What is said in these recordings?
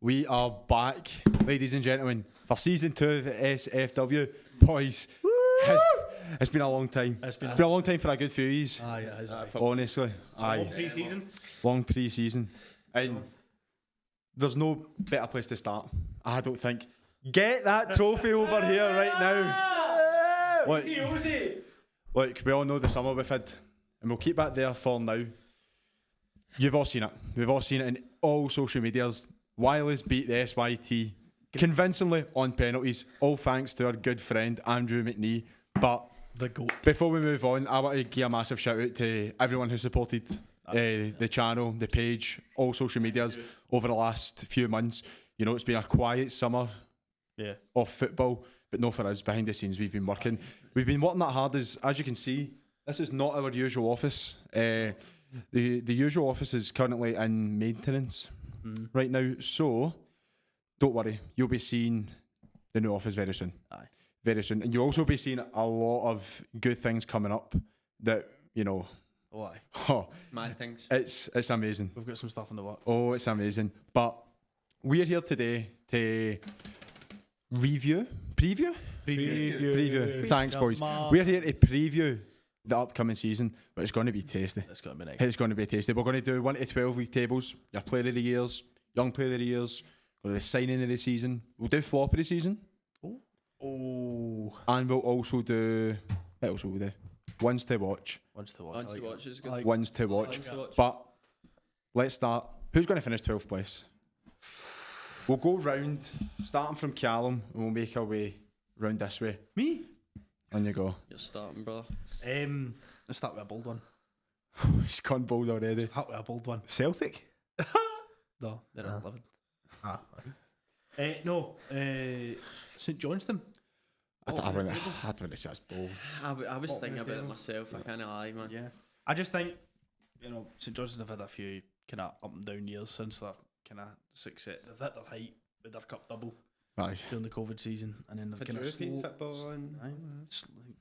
We are back, ladies and gentlemen, for season 2 of the SFW. Boys, it's been a long time. It's been a long time for a good few years. Aye, it is. Honestly. Long pre-season. Long pre-season. And there's no better place to start, I don't think. Get that trophy over here right now. Look, we all know the summer we've had, and we'll keep that there for now. You've all seen it. We've all seen it in all social medias. Wireless beat the SYT convincingly on penalties, all thanks to our good friend Andrew McNee. But the GOAT. Before we move on, I want to give a massive shout out to everyone who supported the channel, the page, all social medias over the last few months. You know, it's been a quiet summer of football, but no for us. Behind the scenes, we've been working. We've been working that hard. As you can see, this is not our usual office. The usual office is currently in maintenance right now, so don't worry, you'll be seeing the new office very soon. Very soon, and you'll also be seeing a lot of good things coming up that, you know. Mad things. It's amazing. We've got some stuff in the work. Oh, it's amazing. But we're here today to preview. Thanks, boys. We're here to preview the upcoming season, but it's going to be tasty. It's going to be nice. It's going to be tasty. We're going to do 1 to 12 league tables, your player of the years, young player of the years, or the signing of the season. We'll do flop of the season. Oh. And we'll also do, what else will we do? Ones to watch. Ones to watch is good. Ones to watch. But let's start. Who's going to finish 12th place? We'll go round, starting from Callum, and we'll make our way round this way. Me? On you go. You're starting, bro. Let's start with a bold one. He's gone bold already. Start with a bold one. Celtic? No, they're at 11. No, St Johnstone. I don't want to say that's bold. I was thinking about it myself. I can't lie, man. Yeah, I just think, you know, St Johnstone have had a few kind of up and down years since their kind of success. They've hit their height with their cup double during the COVID season, and then they've kind of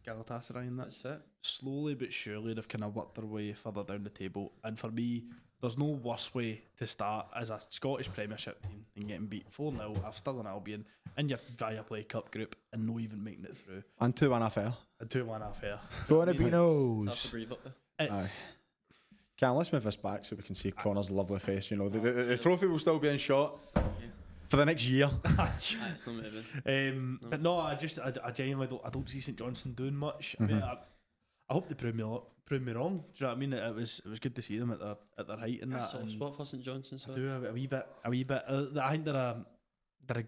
Galatasaray and that's it. Slowly but surely they've kind of worked their way further down the table. And for me, there's no worse way to start as a Scottish Premiership team than getting beat 4-0 after Stirling Albion in your Viaplay Cup group and not even making it through. And 2-1 affair. And 2-1 affair. Go on a Beanos. Have to breathe up there. Let's move this back so we can see Connor's lovely face. You know, the trophy will still be in shot for the next year. It's not moving. But no, I genuinely don't see St Johnstone doing much. I mean, I hope they prove me wrong. Do you know what I mean? It was good to see them at their height and that. Soft spot for St Johnstone. So. I do a wee bit. I think they're a.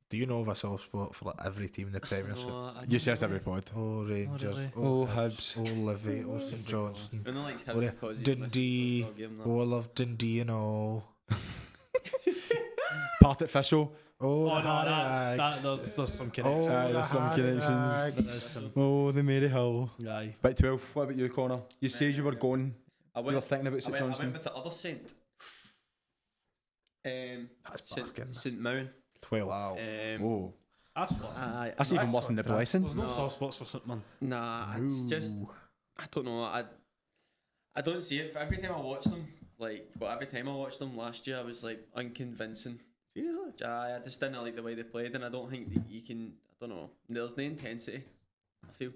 Do you know of a soft spot for like every team in the Premiership? You say it's every pod. Oh, Rangers. Oh, really? Hibs. Oh, Livy. Oh, St Johnstone. Dundee. Oh, I love Dundee and all. Partick Thistle. Oh, no, there's some connections. There's some connections. Oh, the Mary Hill. Aye. Bit 12. What about you, Connor? You said you were going. You were thinking about St Johnstone. I went with the other Saint. Stmirren. 12. Wow. That's even worse than the blessing. There's no soft spots for Stmirren. Nah, it's just I don't know. I don't see it. Every time I watch them, every time I watched them last year, I was like unconvincing. Seriously? I just didn't like the way they played, and I don't think that you can. I don't know. There's no intensity, I feel.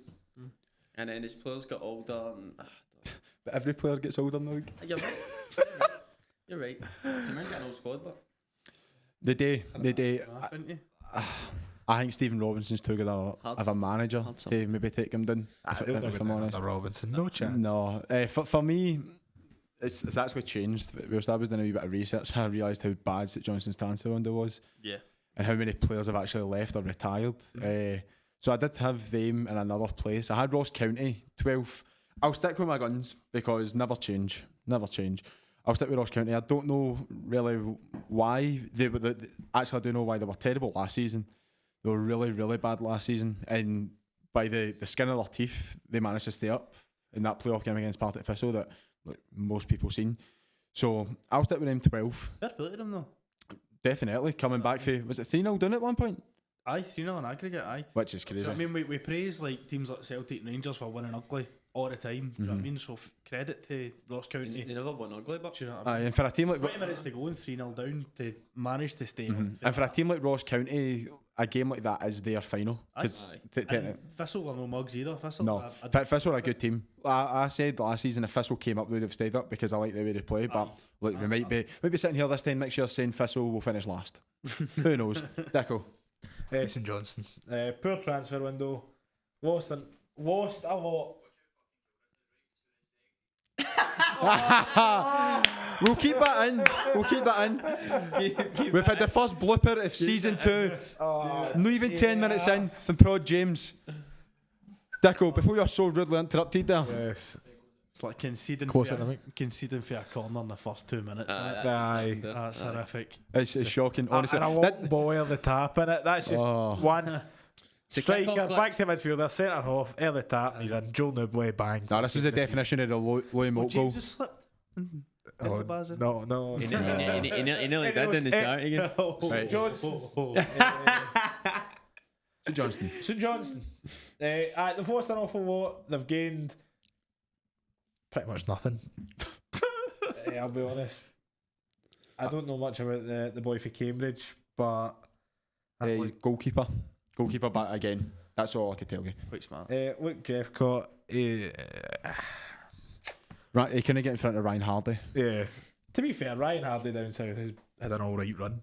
And then his players got older. And, but every player gets older now. You're right. You're right. Stmirren's got an old squad, but the day. I think Stephen Robinson's too good of a manager to maybe take him down. If I'm honest, Robinson, no chance. No, for me, it's actually changed. Whilst I was doing a wee bit of research, I realised how bad St Johnstone's transfer window was. Yeah. And how many players have actually left or retired. So I did have them in another place. I had Ross County 12th. I'll stick with my guns because never change. I'll stick with Ross County. I don't know really why they were. Actually, I do know why they were terrible last season. They were really, really bad last season, and by the skin of their teeth, they managed to stay up in that playoff game against Partick Thistle that most people seen. So I'll stick with them 12. Fair play to them though. Definitely coming back for, was it 3-0 down at one point? Aye, 3-0 in aggregate. Aye. Which is crazy. So, I mean, we praise teams like Celtic and Rangers for winning ugly. all the time. You know what I mean? So credit to Ross County. They never won ugly, but Do you know what I mean? And for a team like 20 minutes to go and 3-0 down to manage to stay on. and for a team like Ross County, a game like that is their final. 'Cause And Thistle are no mugs either. Thistle, no, Thistle are a good team. I said last season if Thistle came up, they would have stayed up because I like the way they play. But look, we might be sitting here this time next year saying Thistle will finish last. Who knows? Dicko. St Johnstone. Poor transfer window. Lost a lot. We'll keep that in. We've had the first blooper of season 2. Not even 10 minutes in from Prod James. Dicko, before you're so rudely interrupted there. Yes. It's like conceding Close for it, I think. a corner in the first 2 minutes. Aye. That's horrific. It's shocking, honestly. And a long ball at the tap in it. That's just one. Striker, back to midfielder, centre half, early tap, and he's in. Joel Newbley, bang. No, this was the definition of the low emote goal. James just slipped. No. He nearly did in the charity game. Right. Johnstone. St Johnstone. They've lost an awful lot. They've gained pretty much nothing. I'll be honest. I don't know much about the boy for Cambridge, but He's goalkeeper. Goalkeeper back again. That's all I can tell you. Quite smart. look, Jeffcott. Right, he couldn't get in front of Ryan Hardy. Yeah. To be fair, Ryan Hardy down south has had an alright run.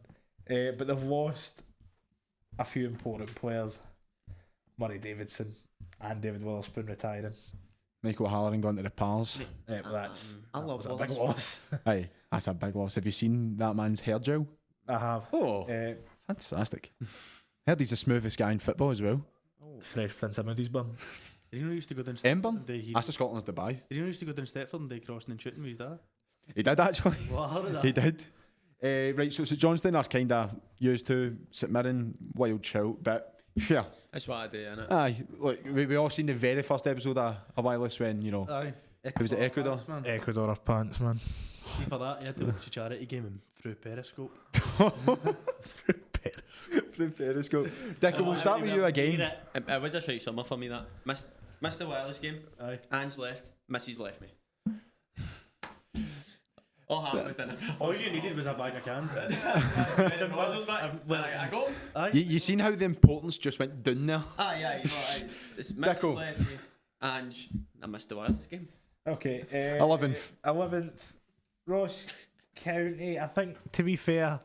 But they've lost a few important players. Murray Davidson and David Witherspoon retiring. Michael Halloran gone to the Pals. But that's I love a big loss. Aye, that's a big loss. Have you seen that man's hair gel? I have. Oh, fantastic. Heard he's the smoothest guy in football as well. Fresh Prince of Moodiesburn. Did you know he used to go down Emburn? Stepford and That's the Scotland's Dubai. Did you know he used to go down Stepford and day crossing and shooting with his dad? He did actually. Well, I heard of that. He did. Right, so St Johnstone are kind of used to St Mirren, wild shout, but yeah. That's what I do, innit? Aye, look, we all seen the very first episode of Wireless when, you know, Aye. it was at Ecuador. Man. Ecuador pants, man. See, for that, he had to watch a charity game and through Periscope. Through Periscope. Dicko, we'll start with you again. It was a shite summer for me, that. Missed the wireless game. Aye. Ange left. Mrs. left me. All happened within a All you needed was a bag of cans. I got him. You seen how the importance just went down there? Aye. It's Mrs. Dicko. left me. Ange, I missed the wireless game. Okay. 11th. Ross County. I think, to be fair,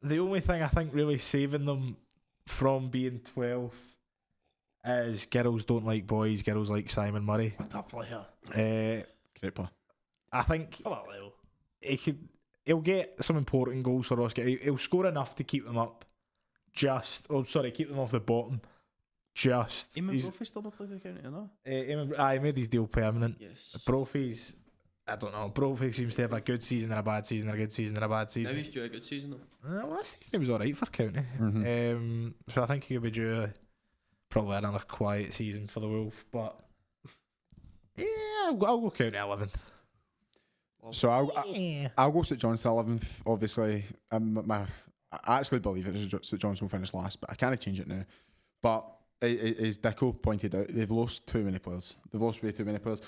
the only thing I think really saving them from being 12th is girls don't like boys, girls like Simon Murray. What a player. Great player. I think Come on, Leo. he'll get some important goals for Ross County. He'll score enough to keep them up. Keep them off the bottom. Eamon Brophy still not playing for County, no? I made his deal permanent. Yes. Brophy's, I don't know. Brophy seems to have a good season and a bad season and a good season and a bad Now season. he's due a good season, though. Last season he was alright for County. So I think he could be due probably another quiet season for the Wolf. But yeah, I'll go County 11th. So I'll go St Johnstone 11th. Obviously, I actually believe it is St Johnstone will finish last, but I can't change it now. But as Dicko pointed out, they've lost too many players. They've lost way too many players.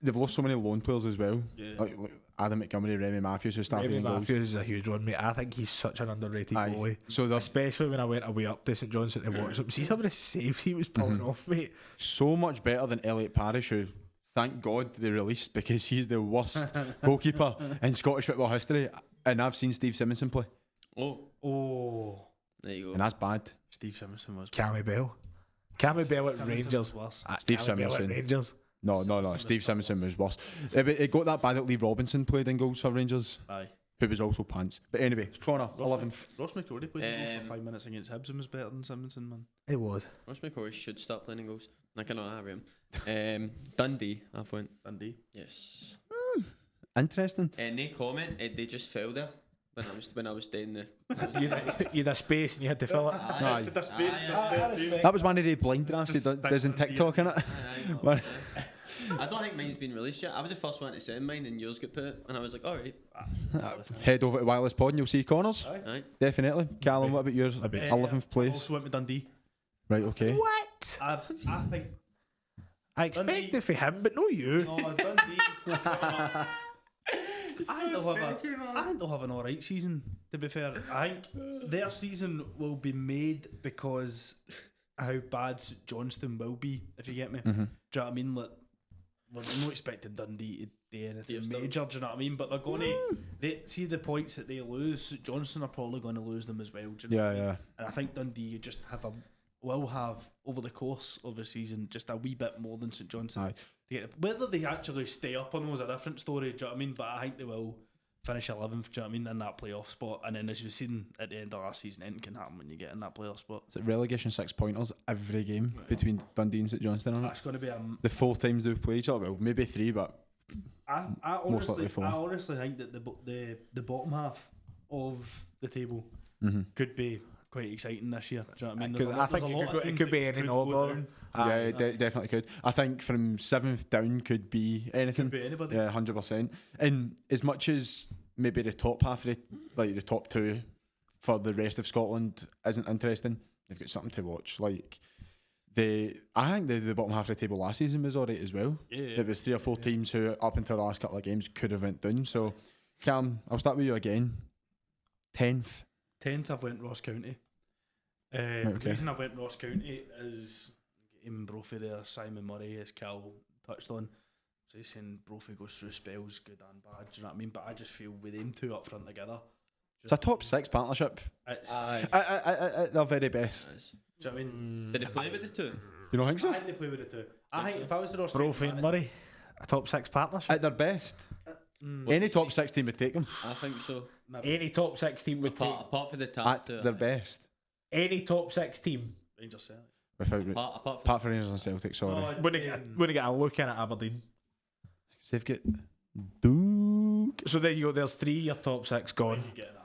They've lost so many loan players as well. Yeah. Like Adam Montgomery, Remy Matthews, who started Remy in goals. Matthews is a huge one, mate. I think he's such an underrated goalie. So Especially when I went away up to St Johnstone to watch him. See some of the saves he was pulling off, mate. so much better than Elliot Parish, who thank God they released because he's the worst goalkeeper in Scottish football history. And I've seen Steve Simonson play, Oh. There you go. and that's bad. Steve Simonson was. Cammy Bell at Rangers. Steve Cammy Bell at Simonson. Rangers. No. Steve Simonson was worse. It got that bad that Lee Robinson played in goals for Rangers, Aye. who was also pants. But anyway, Connor, 11th. Ross McCrory played in goals for 5 minutes against Hibs and was better than Simonson, man. It was. Ross McCrory should start playing in goals. I cannot have him. Dundee, I've went. Dundee. Yes. Interesting. No comment. They just fell there when I was staying there. You had a space and you had to fill it. Aye. Aye. That was one of the blind drafts he does in TikTok, innit? Aye, I don't think mine's been released yet. I was the first one to send mine and yours got put, and I was like, alright. Head over to Wireless Pod and you'll see Connors. Aye. Definitely. Callum, what about yours? I bet. 11th I place. also went with Dundee. Right, okay. What? I think I expect it for him, but no you. No, Dundee. I think they'll have an alright season, to be fair. I think their season will be made because how bad St Johnstone will be, if you get me. Mm-hmm. Do you know what I mean? Like, we're not expecting Dundee to do anything major, do you know what I mean? But they're going to... They see the points that they lose, St Johnstone are probably going to lose them as well. Do you know what I mean? And I think Dundee just will have, over the course of the season, just a wee bit more than St Johnstone. Whether they actually stay up on those is a different story, do you know what I mean? But I think they will finish 11th, do you know what I mean, in that playoff spot. And then as you've seen at the end of last season, anything can happen when you get in that playoff spot. It's relegation 6-pointers every game between Dundee and St Johnstone on it. That's going to be the 4 times they've played each other. Well, maybe 3, but I most likely 4. I honestly think that the bottom half of the table could be quite exciting this year. Do you know what I mean? I think it could be any order. Yeah, definitely could. I think from 7th down could be anything. Could be anybody. Yeah, 100%. And as much as maybe the top half of the top 2 for the rest of Scotland isn't interesting, they've got something to watch. Like I think the bottom half of the table last season was alright as well. Yeah. There was 3 or 4 teams who up until the last couple of games could have went down. So Cam, I'll start with you again. 10th. 10th, I've went Ross County. The reason I've went Ross County is Eamon Brophy there, Simon Murray, as Cal touched on. So he's saying Brophy goes through spells, good and bad, do you know what I mean? But I just feel with them 2 up front together. It's a top 6 partnership. It's, they're very best. Do you know what I mean? Did they play with the 2? You don't think so? I think they play with the 2. I think if I was the Ross Brophy County and Murray, a top 6 partnership. At their best. Any top 6 team would take them. I think so. Any top 6 team would take. Apart from the top At 2. their best. Any top 6 team. Rangers Celtic. Without apart from Rangers and Celtic, sorry. Wouldn't get a look in at Aberdeen. They've got Duke. So there you go. There's 3. Your top 6 gone. You get that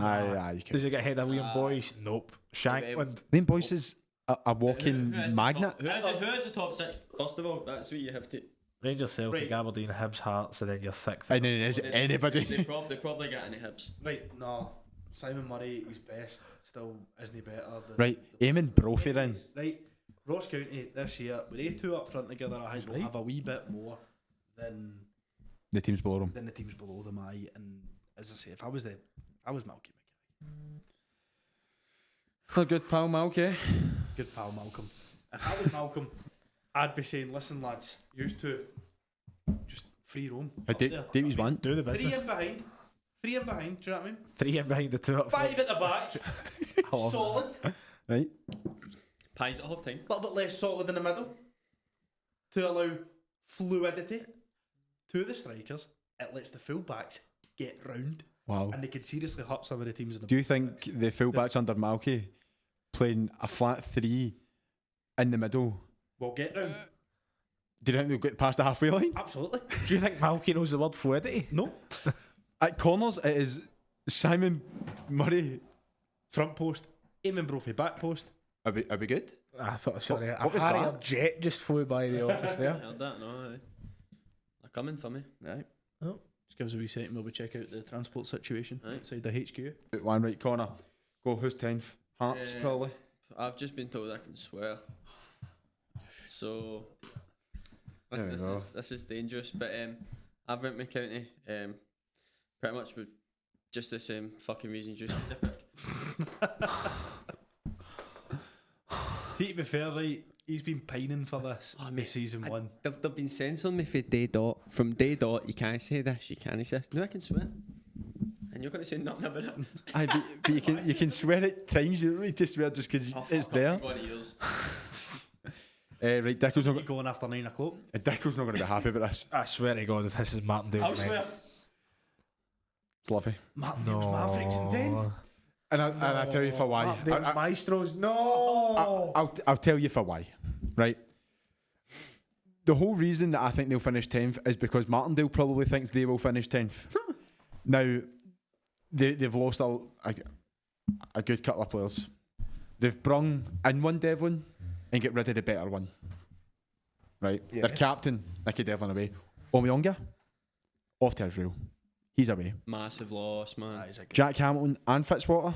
Aye, you could. Does he get ahead of Liam Boyce? Nope. Shankland. Liam Boyce is a walking magnet. Who is the top 6? First of all, that's what you have to. Rangers, Celtic, Right. Aberdeen, Hibs, Hearts, and then your 6th. And then is anybody? They probably get any Hibs. Right, no. Simon Murray, he's best. Still, isn't he better? Right, Eamon Brophy then. Right, Ross County this year, with they 2 up front together, I think they'll have a wee bit more than The teams below them. the teams below them. And as I say, if I was Malky Oh, good pal, Malky. good pal Malcolm. If I was Malcolm, I'd be saying, listen lads, used to just free roam. Davies want. Do the 3 business. in behind. 3 in behind, do you know what I mean? 3 in behind the 2 up front. 5 at the back. Solid. Right. Pies at half time. A little bit less solid in the middle to allow fluidity to the strikers. It lets the fullbacks get round, Wow. and they can seriously hurt some of the teams in the. Do you think the fullbacks under Malky playing a flat 3 in the middle? Will get round? Do you think they'll get past the halfway line? Absolutely. Do you think Malky knows the word fluidity? No. At corners, it is Simon Murray. Front post. Eamon Brophy back post. Are we good? I thought, sorry, What was a Harrier that? jet just flew by the office there. I heard that, no. They're coming for me. Right. Just give us a wee second while we check out the transport situation Aye. outside the HQ. One right corner. Go, who's 10th? Hearts, probably. I've just been told I can swear. So There we go. this is dangerous, but I've went my county pretty much with just the same fucking reasons you said to pick. See, to be fair, right, he's been pining for this season 1. They've been censoring me for day dot. From day dot, you can't say this, you can't say this. No, I can swear. And you're going to say nothing about it. Aye, but you can swear at times. You don't need to swear just because it's there. Right, Dickle's not Going after 9 o'clock. Dickle's not going to be happy about this. I swear to God, this is Martindale. I'll swear. It's lovely. Martindale's Mavericks in 10th. And I'll tell you for why. Martindale's Maestros, no! I'll tell you for why. Right. The whole reason that I think they'll finish 10th is because Martindale probably thinks they will finish 10th. Now, they've lost a good couple of players. They've brung in one Devlin and get rid of the better one. Right? Yeah. Their captain, Nicky Devlin away. Omiyonga, off to Israel. He's away. Massive loss, man. Jack Hamilton and Fitzwater,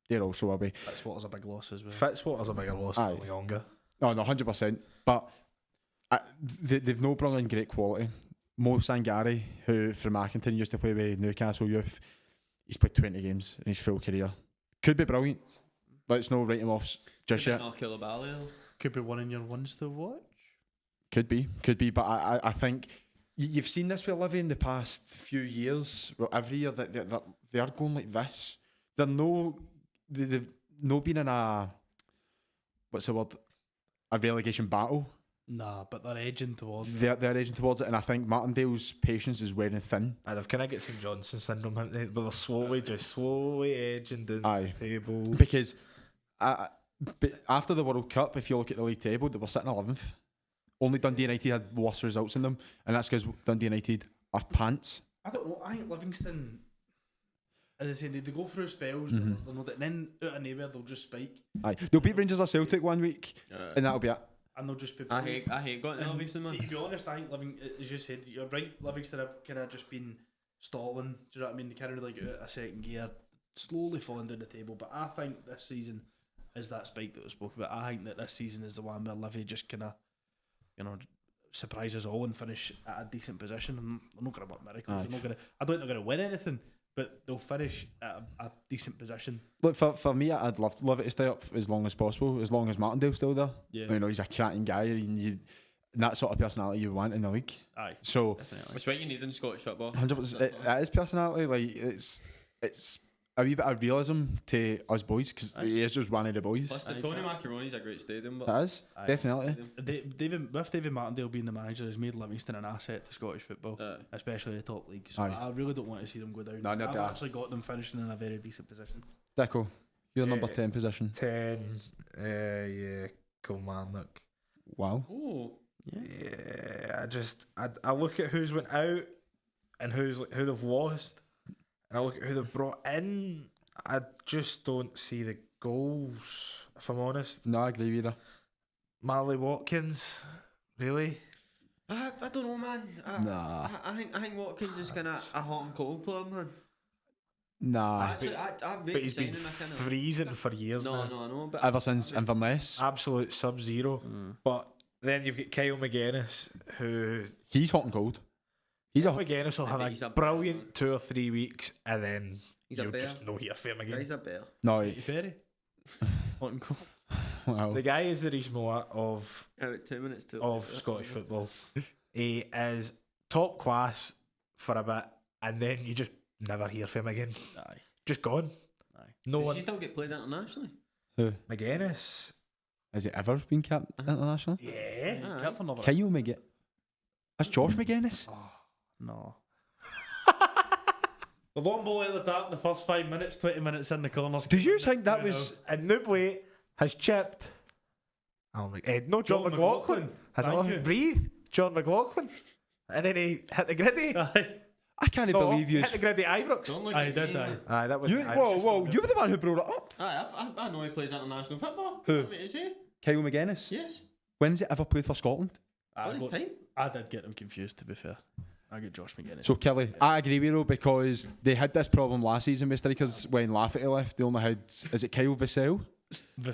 they're also away. Fitzwater's a big loss as well. Fitzwater's a bigger loss than younger. No, 100%. But They've no brought in great quality. Mo Sangari, who from Accrington used to play with Newcastle Youth, he's played 20 games in his full career. Could be brilliant. Let's not write him off just yet. Could be one in your ones to watch. Could be. But I think you've seen this with Livy in the past few years. Well, every year that they are going like this. They've no been in a relegation battle. Nah, but they're edging towards it. They're edging towards it, and I think Martindale's patience is wearing thin. They've kind of got St Johnstone syndrome, haven't they? But they're slowly edging down the table. Because but after the World Cup, if you look at the league table, they were sitting 11th. Only Dundee United had worse results in them, and that's because Dundee United are pants. I don't know. I think Livingston, as I say, they go through spells, but they're not, and then out of nowhere they'll just spike. They'll beat Rangers or Celtic one week, and that'll be it. And they'll just be. I hate going to Livingston, man. See, to be honest, I think as you said, you're right. Livingston have kind of just been stalling. Do you know what I mean? They kind of like out a second gear, slowly falling down the table. But I think this season is that spike that we spoke about. I think that this season is the one where Livy just kind of, surprise us all and finish at a decent position. And they're not going to work miracles. They're not going to. I don't think they're going to win anything, but they'll finish at a decent position. Look, for me, I'd love it to stay up as long as possible, as long as Martindale's still there. Yeah. He's a cracking guy, and that sort of personality you want in the league. Aye. So definitely. It's what you need in Scottish football. 100%. It is personality. Like it's a wee bit of realism to us boys, because he is just one of the boys. Plus, the Tony Macaroni's a great stadium. But That is, definitely. David Martindale being the manager has made Livingston an asset to Scottish football, especially the top league. So I really don't want to see them go down. I've actually got them finishing in a very decent position. Deco, your number 10 position. 10, Kilmarnock. Wow. oh, Yeah, I look at who's went out and who they've lost, and I look at who they've brought in. I just don't see the goals, if I'm honest. No, I agree with you. Marley Watkins, really? I don't know, man. Nah. I think Watkins is kind of a hot and cold player, man. Nah. Actually, But he's been freezing for years now. No, I know. But Ever since Inverness. Absolute sub-zero. But then you've got Kyle McGuinness, who... He's hot and cold. McGuinness will have he's a a brilliant 2 or 3 weeks, and then He's a you'll bear. just no hear from him again. He's a bear. No, Katy Perry. Hot and cold. wow. The guy is the reason of Out 2 minutes to Scottish football. He is top class for a bit, and then you just never hear from him again. Aye. Just gone. Aye. No Does one. he still get played internationally? Who? McGuinness. Has he ever been capped internationally? Yeah. Aye. Kept for another. Kyle McGuinness. That's Josh McGuinness. No. The long ball at the top in the first 5 minutes, 20 minutes in the corners. Did you think that was... And Newbley has chipped. No, John McLaughlin. Has Thank let you. him breathe. John McLaughlin. And then he hit the griddy. I can't believe you... Hit the griddy Ibrox. Don't look Aye, at did me, I? man. Aye, that was. Whoa, you were the one who brought it up. Aye, I know he plays international football. Who? What is he? Kyle McGuinness. Yes. When's he ever played for Scotland? All the time. I did get them confused, to be fair. I get Josh McGuinness. So Kelly, I agree with you because they had this problem last season with strikers when Lafferty left. They only had, is it Kyle Vassell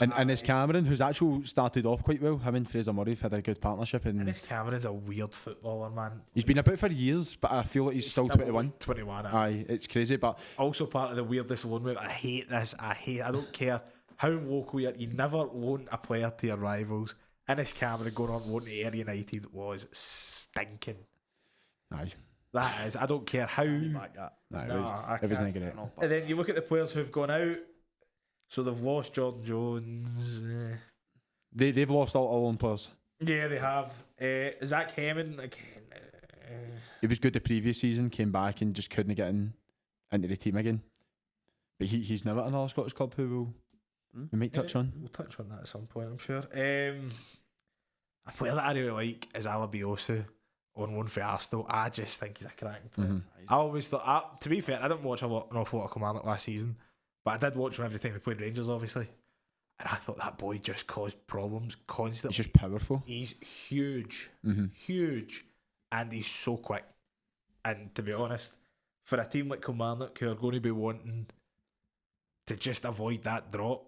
and his Cameron, who's actually started off quite well. Him and Fraser Murray have had a good partnership, and Dennis Cameron's a weird footballer, man. he's been about for years, but I feel like he's still 21. 21. Aye, it's crazy, but Also part of the weirdest loan move. I hate this. I don't care how local you are. You never loan a player to your rivals. Dennis Cameron going on loan to Ayr United was stinking. aye, That is. I don't care how. Back that. No, it wasn't great. And then you look at the players who've gone out. So they've lost Jordan Jones. They've lost all on players. Yeah, they have. Zach Hemming again. He was good the previous season, came back and just couldn't get into the team again. But he's never at another Scottish club who we might touch on. We'll touch on that at some point, I'm sure. A player that I really like is Alabiosu on loan for Arsenal. I just think he's a cracking player. I always thought, to be fair, I didn't watch an awful lot of Kilmarnock last season, but I did watch him every time they played Rangers, obviously. And I thought that boy just caused problems constantly. He's just powerful. He's huge, huge, and he's so quick. And to be honest, for a team like Kilmarnock who are going to be wanting to just avoid that drop,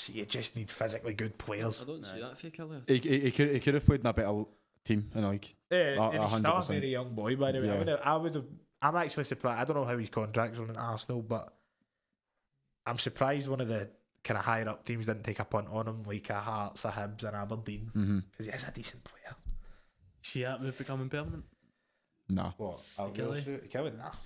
you just need physically good players. I don't see that for Kelly. He could have played in a better team, and like And he's still a 100%. very young boy, by the way. Yeah. I would have. I'm actually surprised. I don't know how his contract's on at Arsenal, but I'm surprised one of the kind of higher up teams didn't take a punt on him, like a Hearts, a Hibs, and Aberdeen, because he is a decent player. See that move becoming permanent? Nah. What? Kelly?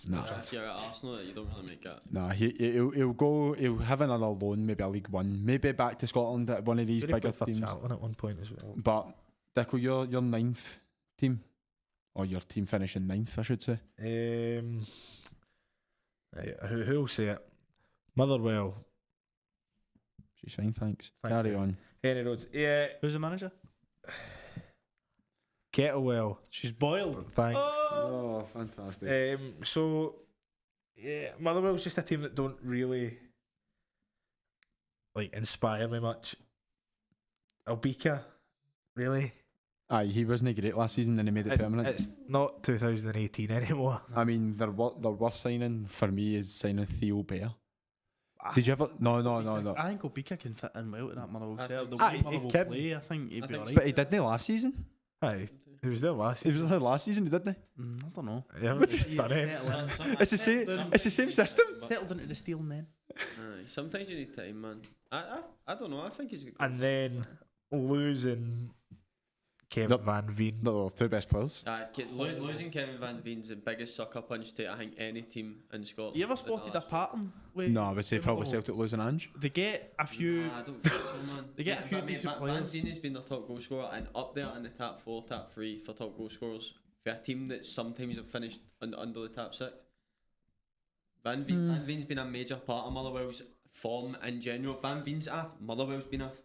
Nah. If you're at Arsenal, you don't really make it. Nah, he'll have another loan, maybe a League One, maybe back to Scotland at one of these bigger teams. Charlton at one point as well. But Dicko, your ninth team, or your team finishing ninth, I should say. Who'll say it? Motherwell. She's fine, thanks. Thank Carry you. on. Henry Rhodes. Yeah. Who's the manager? Kettlewell. She's boiled. Thanks. Oh, fantastic. So, yeah, Motherwell's just a team that don't really like inspire me much. Albika, really? Aye, he wasn't great last season, then he made it permanent. It's not 2018 anymore. I mean, their worst signing for me is signing Theo Bear. Did you ever? No. I think Obika can fit in well to that Motherwell setup. The Aye, way he Motherwell can. play, I think he'd be alright. But he didn't last season. Aye, he was there last He season. was there last season, didn't I don't know. Yeah, done it. It's the same. It's the same system. Settled into the steel men. Sometimes you need time, man. I don't know. I think he's good. And then losing Kevin Van Veen. The two best players. Losing Kevin Van Veen's the biggest sucker punch to I think any team in Scotland. You ever spotted a pattern? With No, I would say probably Motherwell? Celtic losing Ange. They get a few. Nah, I don't think so, man. They get a few decent Van players. Veen has been their top goal scorer and up there in the top 4, top 3 for top goal scorers for a team that sometimes have finished under the top 6. Van Veen's been a major part of Motherwell's form in general. Van Veen's off, Motherwell's been off.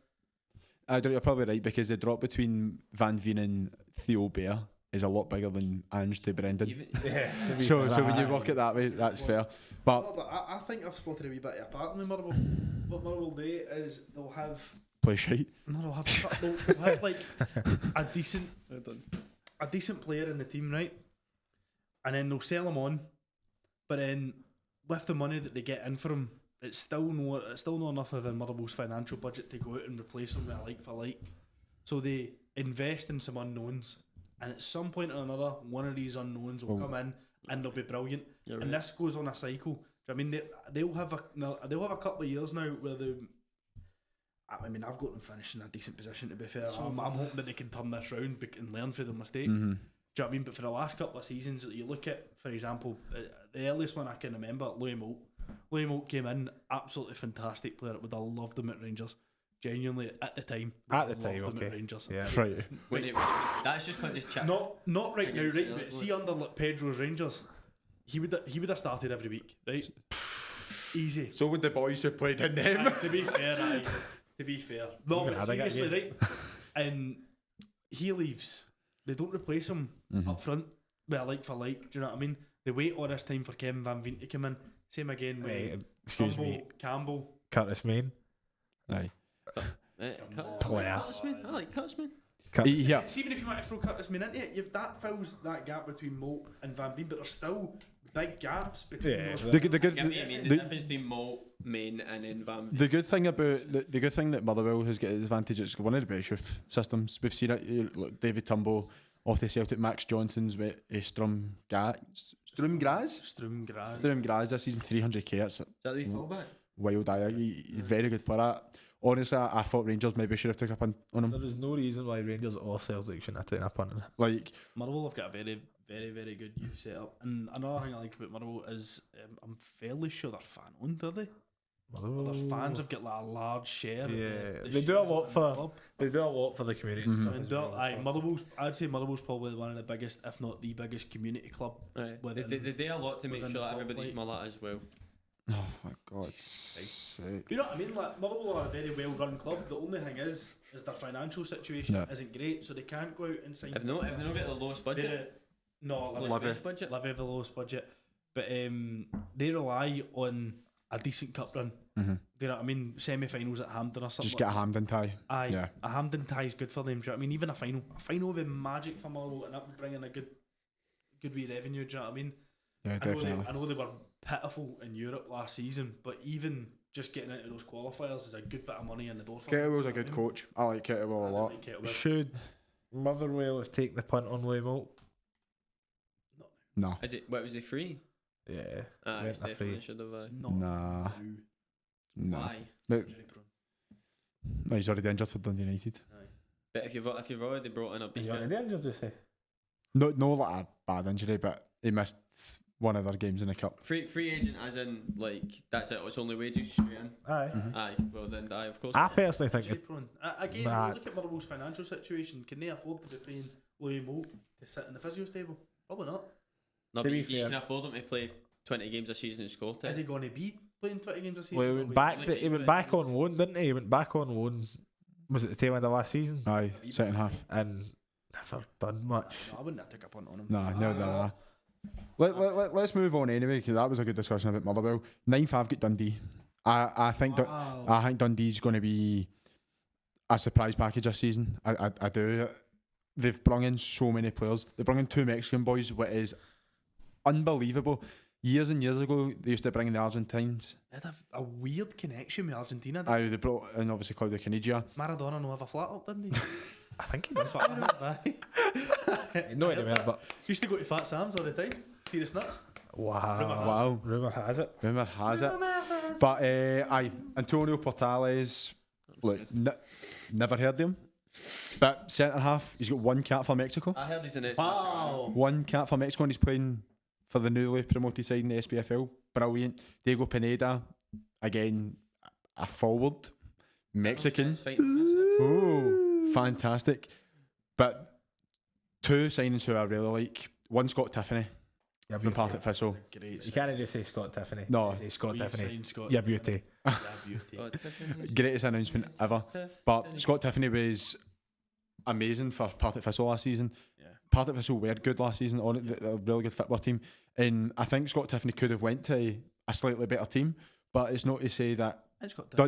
You're probably right, because the drop between Van Veen and Theo Bear is a lot bigger than Ange to Brendan. Yeah. So when you work it that way, that's fair. But No, but I think I've spotted a wee bit of a pattern with Motherwell. What Motherwell do is they'll have play shite. they'll have like a decent player in the team, right? And then they'll sell him on, but then with the money that they get in for him, it's still not enough of a Motherwell's financial budget to go out and replace him with a like for like. So they invest in some unknowns, and at some point or another, one of these unknowns will come in and they'll be brilliant. You're And right. this goes on a cycle. Do you know what I mean, they'll have a couple of years now where they. I mean, I've got them finishing in a decent position. To be fair, I'm hoping that they can turn this round and learn from their mistakes. Do you know what I mean? But for the last couple of seasons, you look at, for example, the earliest one I can remember, Louis Moult. Louis Moult came in, absolutely fantastic player. Would have loved him at Rangers. Genuinely, at the time. At the loved time, him okay. At Rangers. Yeah. Right. That's just because he's chipped. Not right now, Against right? the But other see, under like Pedro's Rangers, he would have started every week, right? Easy. So would the boys who played in them. To be fair. No, Even but had a good seriously, right? And he leaves. They don't replace him up front with a like for like. Do you know what I mean? They wait all this time for Kevin Van Veen to come in. Same again with Excuse me. Campbell. Curtis Main. Aye. Player. I like Cutsman. Yeah. See, even if you want to throw Curtis Main into it, that fills that gap between Moult and Van Veen, but there's still big gaps between Yeah, those. The good The difference between Mo, Main, and then Van Veen. The good thing about the good thing that Motherwell has got at advantage is one of the best youth systems. We've seen it. Look, David Tumbo off the Celtic, Max Johnson's with Strumgras this season, 300k. That's Is that the fullback? wild. He's a very good player. Honestly, I thought Rangers maybe should have took a punt on him. There is no reason why Rangers or Celtic shouldn't have taken a punt on him. Like, Motherwell have got a very, very, very good youth setup. And another thing I like about Motherwell is I'm fairly sure they're fan owned, are they? Their fans have got like a large share. Yeah, the they do a shares lot in the for club. they do a lot for the community. and Mhm. stuff I mean, as well, so. I'd say Motherwell's probably one of the biggest, if not the biggest, community club. Right. Within- They do a lot to make within sure the that top everybody's flight. mullet as well. oh my God's sake. You know what I mean? Like Motherwell are a very well run club. The only thing is their financial situation Yeah. isn't great, so they can't go out and sign. If they don't get the lowest budget, No, lowest Livy. bench budget. Livy have the lowest budget, but they rely on a decent cup run. Mm-hmm. Do you know what I mean? Semi-finals at Hampden or something. Just get a like Hampden tie. Aye, Yeah. a Hampden tie is good for them. Do you know what I mean? Even a final would be magic for Motherwell, and that would bring in a good wee revenue. Do you know what I mean? Yeah, I definitely. know they were pitiful in Europe last season, but even just getting into those qualifiers is a good bit of money in the door for Kettlewell's a good coach. I like Kettlewell a lot. Like Kettlewell. Should Motherwell have taken the punt on Weymouth? No. Is it? What was he free? Yeah. Ah, Went a definitely free. should have. Nah. No. Why? But, no, he's already injured for Dundee United. But if you've already brought in a Is big he already injured, you say? No, like a bad injury, but he missed one of their games in the cup. free agent, as in like that's it. It's only wages straight in. Aye. Aye. Well then, aye, of course. I personally think Injury prone. Again, Nah. look at Motherwell's financial situation. Can they afford to be paying Louis Moult to sit in the physio stable? Probably not. No, to but be you fair- can afford him to play 20 games a season and score 10. Is he going to be playing 20 games a season? well, he or went will back. play He went 20 back games? on loan, didn't he? He went back on loan. Was it the tail end of last season? Aye, second half. And never done much. No, I wouldn't have took a punt on him. Nah, never did that. Let's move on anyway, because that was a good discussion about Motherwell. 9th, I've got Dundee. I think Wow. I think Dundee's going to be a surprise package this season. I do. They've brought in so many players. They've brought in 2 Mexican boys, which is unbelievable. Years and years ago, they used to bring in the Argentines. They had a weird connection with Argentina. They brought in obviously Claudio Caniggia. Maradona no have a flat up, didn't he? I think he does. That's what I heard. No anywhere, but Used to go to Fat Sam's all the time. Serious nuts. wow. Rumour has it. Rumour has it. But Antonio Portales, look, never heard of him. But centre half, he's got 1 cap for Mexico. I heard he's an Wow. 1 cap for Mexico, and he's playing for the newly promoted side in the SPFL. Brilliant. Diego Pineda, again, a forward. Mexican. Oh, fantastic. But 2 signings who I really like. One, Scott Tiffany from Partick Thistle. Great. You can't just say Scott Tiffany. No. Say Scott Tiffany. Scott. Yeah, beauty. Yeah, beauty. Greatest announcement ever. But Scott Tiffany was amazing for Partick Thistle last season. Yeah. Partick Thistle were good last season on it. They're a really good football team. And I think Scott Tiffany could have went to a slightly better team. But it's not to say that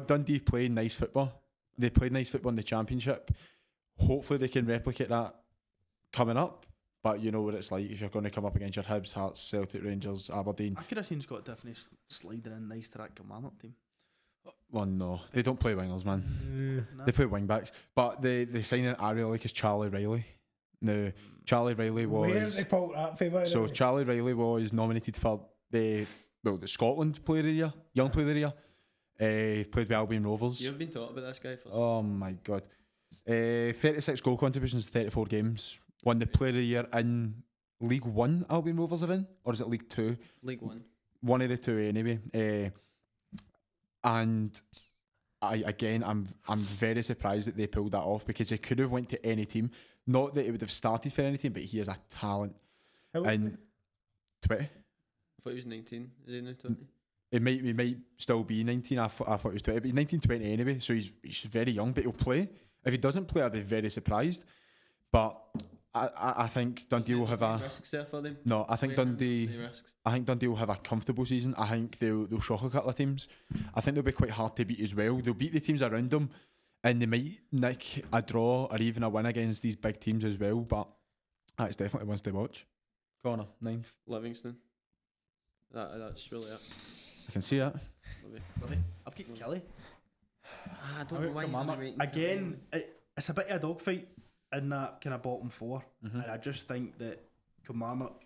Dundee played nice football. They played nice football in the Championship. Hopefully they can replicate that coming up. But you know what it's like if you're going to come up against your Hibs, Hearts, Celtic, Rangers, Aberdeen. I could have seen Scott Tiffany sliding in nice to that Kilmarnock team. Well, no, they don't play wingers, man. No. They play wing backs. But the signing I really like is Charlie Riley. Now, Charlie Riley Where was... they pulled that from, by the So way? Charlie Riley was nominated for the Scotland Player of the Year, Young Player of the Year. Played with Albion Rovers. You've been talking about this guy for. Oh my god. 36 goal contributions to 34 games. Won the Player of the Year in League 1 Albion Rovers are in? Or is it League 2? League 1. One of the two anyway. And I'm very surprised that they pulled that off because he could have went to any team. Not that he would have started for any team, but he is a talent. How old is And 20. I thought he was 19. Is he now 20? He might still be 19. I thought he was 20, but he's 19, 20 anyway, so he's very young, but he'll play. If he doesn't play, I'd be very surprised. But I think Dundee will have a... risks there for them? No, I think Dundee... Any risks? I think Dundee will have a comfortable season. I think they'll shock a couple of teams. I think they'll be quite hard to beat as well. They'll beat the teams around them, and they might nick a draw or even a win against these big teams as well. But that's definitely ones to watch. Corner, 9th. Livingston. That's really it. I can see that. I've got Kelly. I don't know why he's only rating Again, it's a bit of a dogfight in that kind of bottom 4, Mhm. and I just think that Kilmarnock,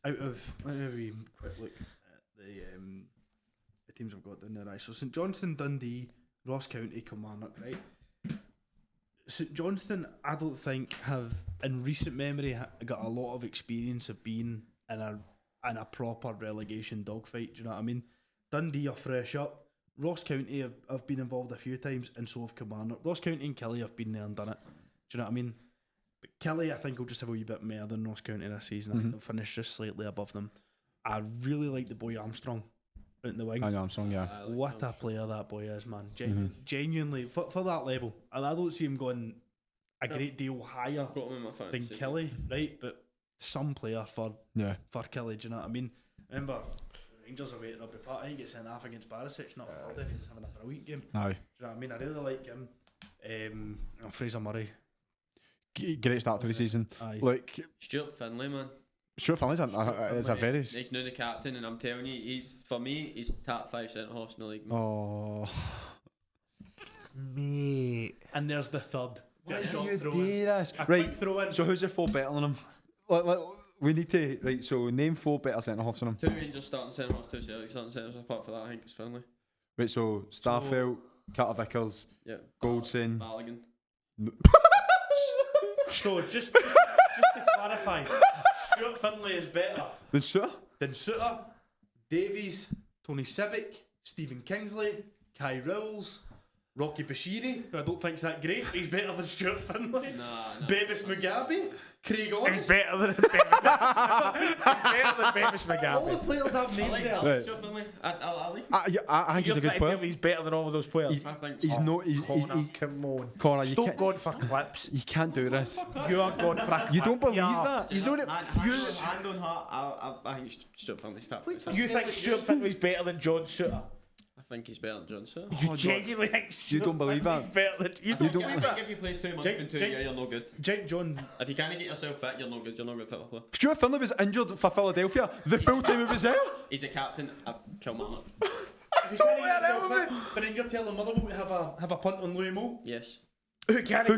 out of let me have a quick look at the teams I've got down there. Right, so St Johnstone, Dundee, Ross County, Kilmarnock. Right, St Johnstone, I don't think have in recent memory got a lot of experience of being in a proper relegation dogfight. Do you know what I mean? Dundee are fresh up. Ross County have been involved a few times, and so have Kilmarnock. Ross County and Kelly have been there and done it. Do you know what I mean? But Kelly, I think, will just have a wee bit more than Ross County this season. I think they'll finish just slightly above them. I really like the boy Armstrong out in the wing. I know Armstrong, yeah. I like What a Armstrong. player that boy is, man. Genuinely, for that level. And I don't see him going a great deal higher I've got him in my than fantasy. Kelly, right? But some player for Kelly, do you know what I mean? Remember, Rangers are waiting up the part. I think he gets sent off against Barisic, not for he was having a brilliant game. Aye. Do you know what I mean? I really like him. Fraser Murray. Great start to the season. Aye. Look, Stuart Finlay, man. Stuart Finley's it's a very... He's now the captain, and I'm telling you, he's top 5 centre halves in the league. Oh, Mate. And there's the third. why Just do short you throw do in. this? A Right, quick throw in. so who's your 4 better than him? We need to, right, so name 4 better centre halves than him. 2 Rangers starting centre halves, 2 Celtic starting centre halves. Apart from that, I think it's Finley. Right, so Starfelt, Carter Vickers, Yeah. Goldson. Balogun. So just to clarify, Stuart Finley is better Then Suter? than Suter, Davies, Tony Sibic, Stephen Kingsley, Kai Rowles, Rocky Bashiri, who I don't think's that great. He's better than Stuart Finley. Nah. Bevis Mugabe, Craig Orris. He's better than Bevis All the McGavin. players I've I named like there. Right. Stuart Finley. I like him. I think he's a good player. He's better than all of those players. I think He's not. Connor, come on. Connor, you Stop can't. going for clips. You can't do this. You are going for a You don't believe Yeah. that? He's not. Hand on heart, I think Stuart Finley's top 5. You think Stuart Finley's better than John Suter? I think he's better than John Suter. You genuinely think You don't believe that? He's better than you I don't think believe that? if you play 2 months Jake- into a Jake- year, you're no good. Jake John. If you can't get yourself fit, you're no good. You're no good football player. Stuart Finley was injured for Philadelphia the full time he was there. He's a captain of Kilmarnock. He's trying to get himself fit, but then you're telling Motherwell to have a punt on Louis Mo. Yes. Who can't Stay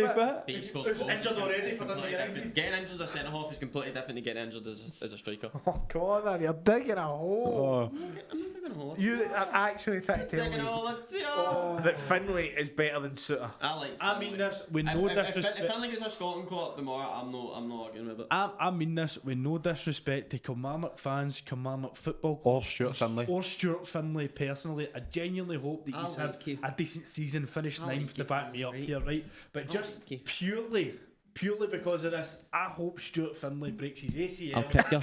fit? But he scores Who's goals. injured already It's for completely Dundee different. Getting injured as a centre half is completely different to getting injured as a striker. Oh, come on, man, you're digging a hole. Oh, I'm not taking a hole. You are actually trying to tell Taking a me hole. that Finley is better than Suter. I like. I mean this with no If disrespect. Finley gets a Scotland call up tomorrow, I'm not arguing with it. I mean this with no disrespect to Kilmarnock fans, Kilmarnock football club, or Stuart Finley. or Stuart Finley personally. I genuinely hope that I he's had like you. a decent season, finished I like ninth to you, back me up right? here, right? But I just like you. purely because of this, I hope Stuart Finley breaks his ACL. I'll kick you.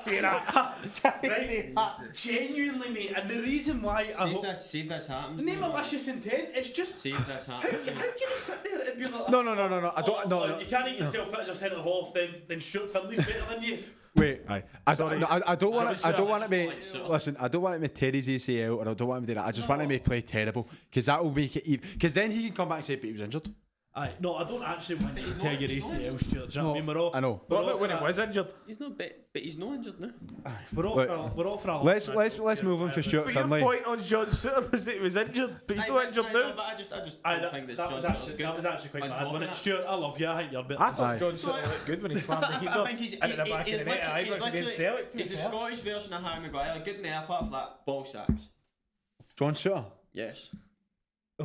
Say that. Right? Genuinely, mate. And the reason why I hope. See if this happens. The name malicious intent, it's just. See if this How happens. can you sit there and be like, No. I don't. oh, No. you can't get yourself fit as a centre half, then Stuart Finley's better than you. Wait. I don't. No, I don't want it. I don't want it to Like be. Suter. Listen, I don't want him to tear his ACL, or I don't want him to do that. I just want him to play terrible, because that will make it. Because then he can come back and say, "But he was injured." Aye, no, I don't actually want you to He's tear not- your he's not ACL, injured. Stuart. Do you know what I mean? We're all. I know. We're What all about when for he a- was injured? He's not but he's not injured now. We're all Wait. for a Let's argument. move on for Stuart But your Finley. point on John Suter was that he was injured, but he's not injured now. But I just Aye, don't think that John was Suter's actually good. that was actually quite On bad, top of wasn't it? that. Stuart, I love you. I think you're better. I thought Aye. John Suter looked good when he slammed the heater I think he's into the back of the net. I was against Celtic. to be he's a fair. Scottish version of Harry Maguire. Good in the air, apart from that ball sacks. John Suter. Yes.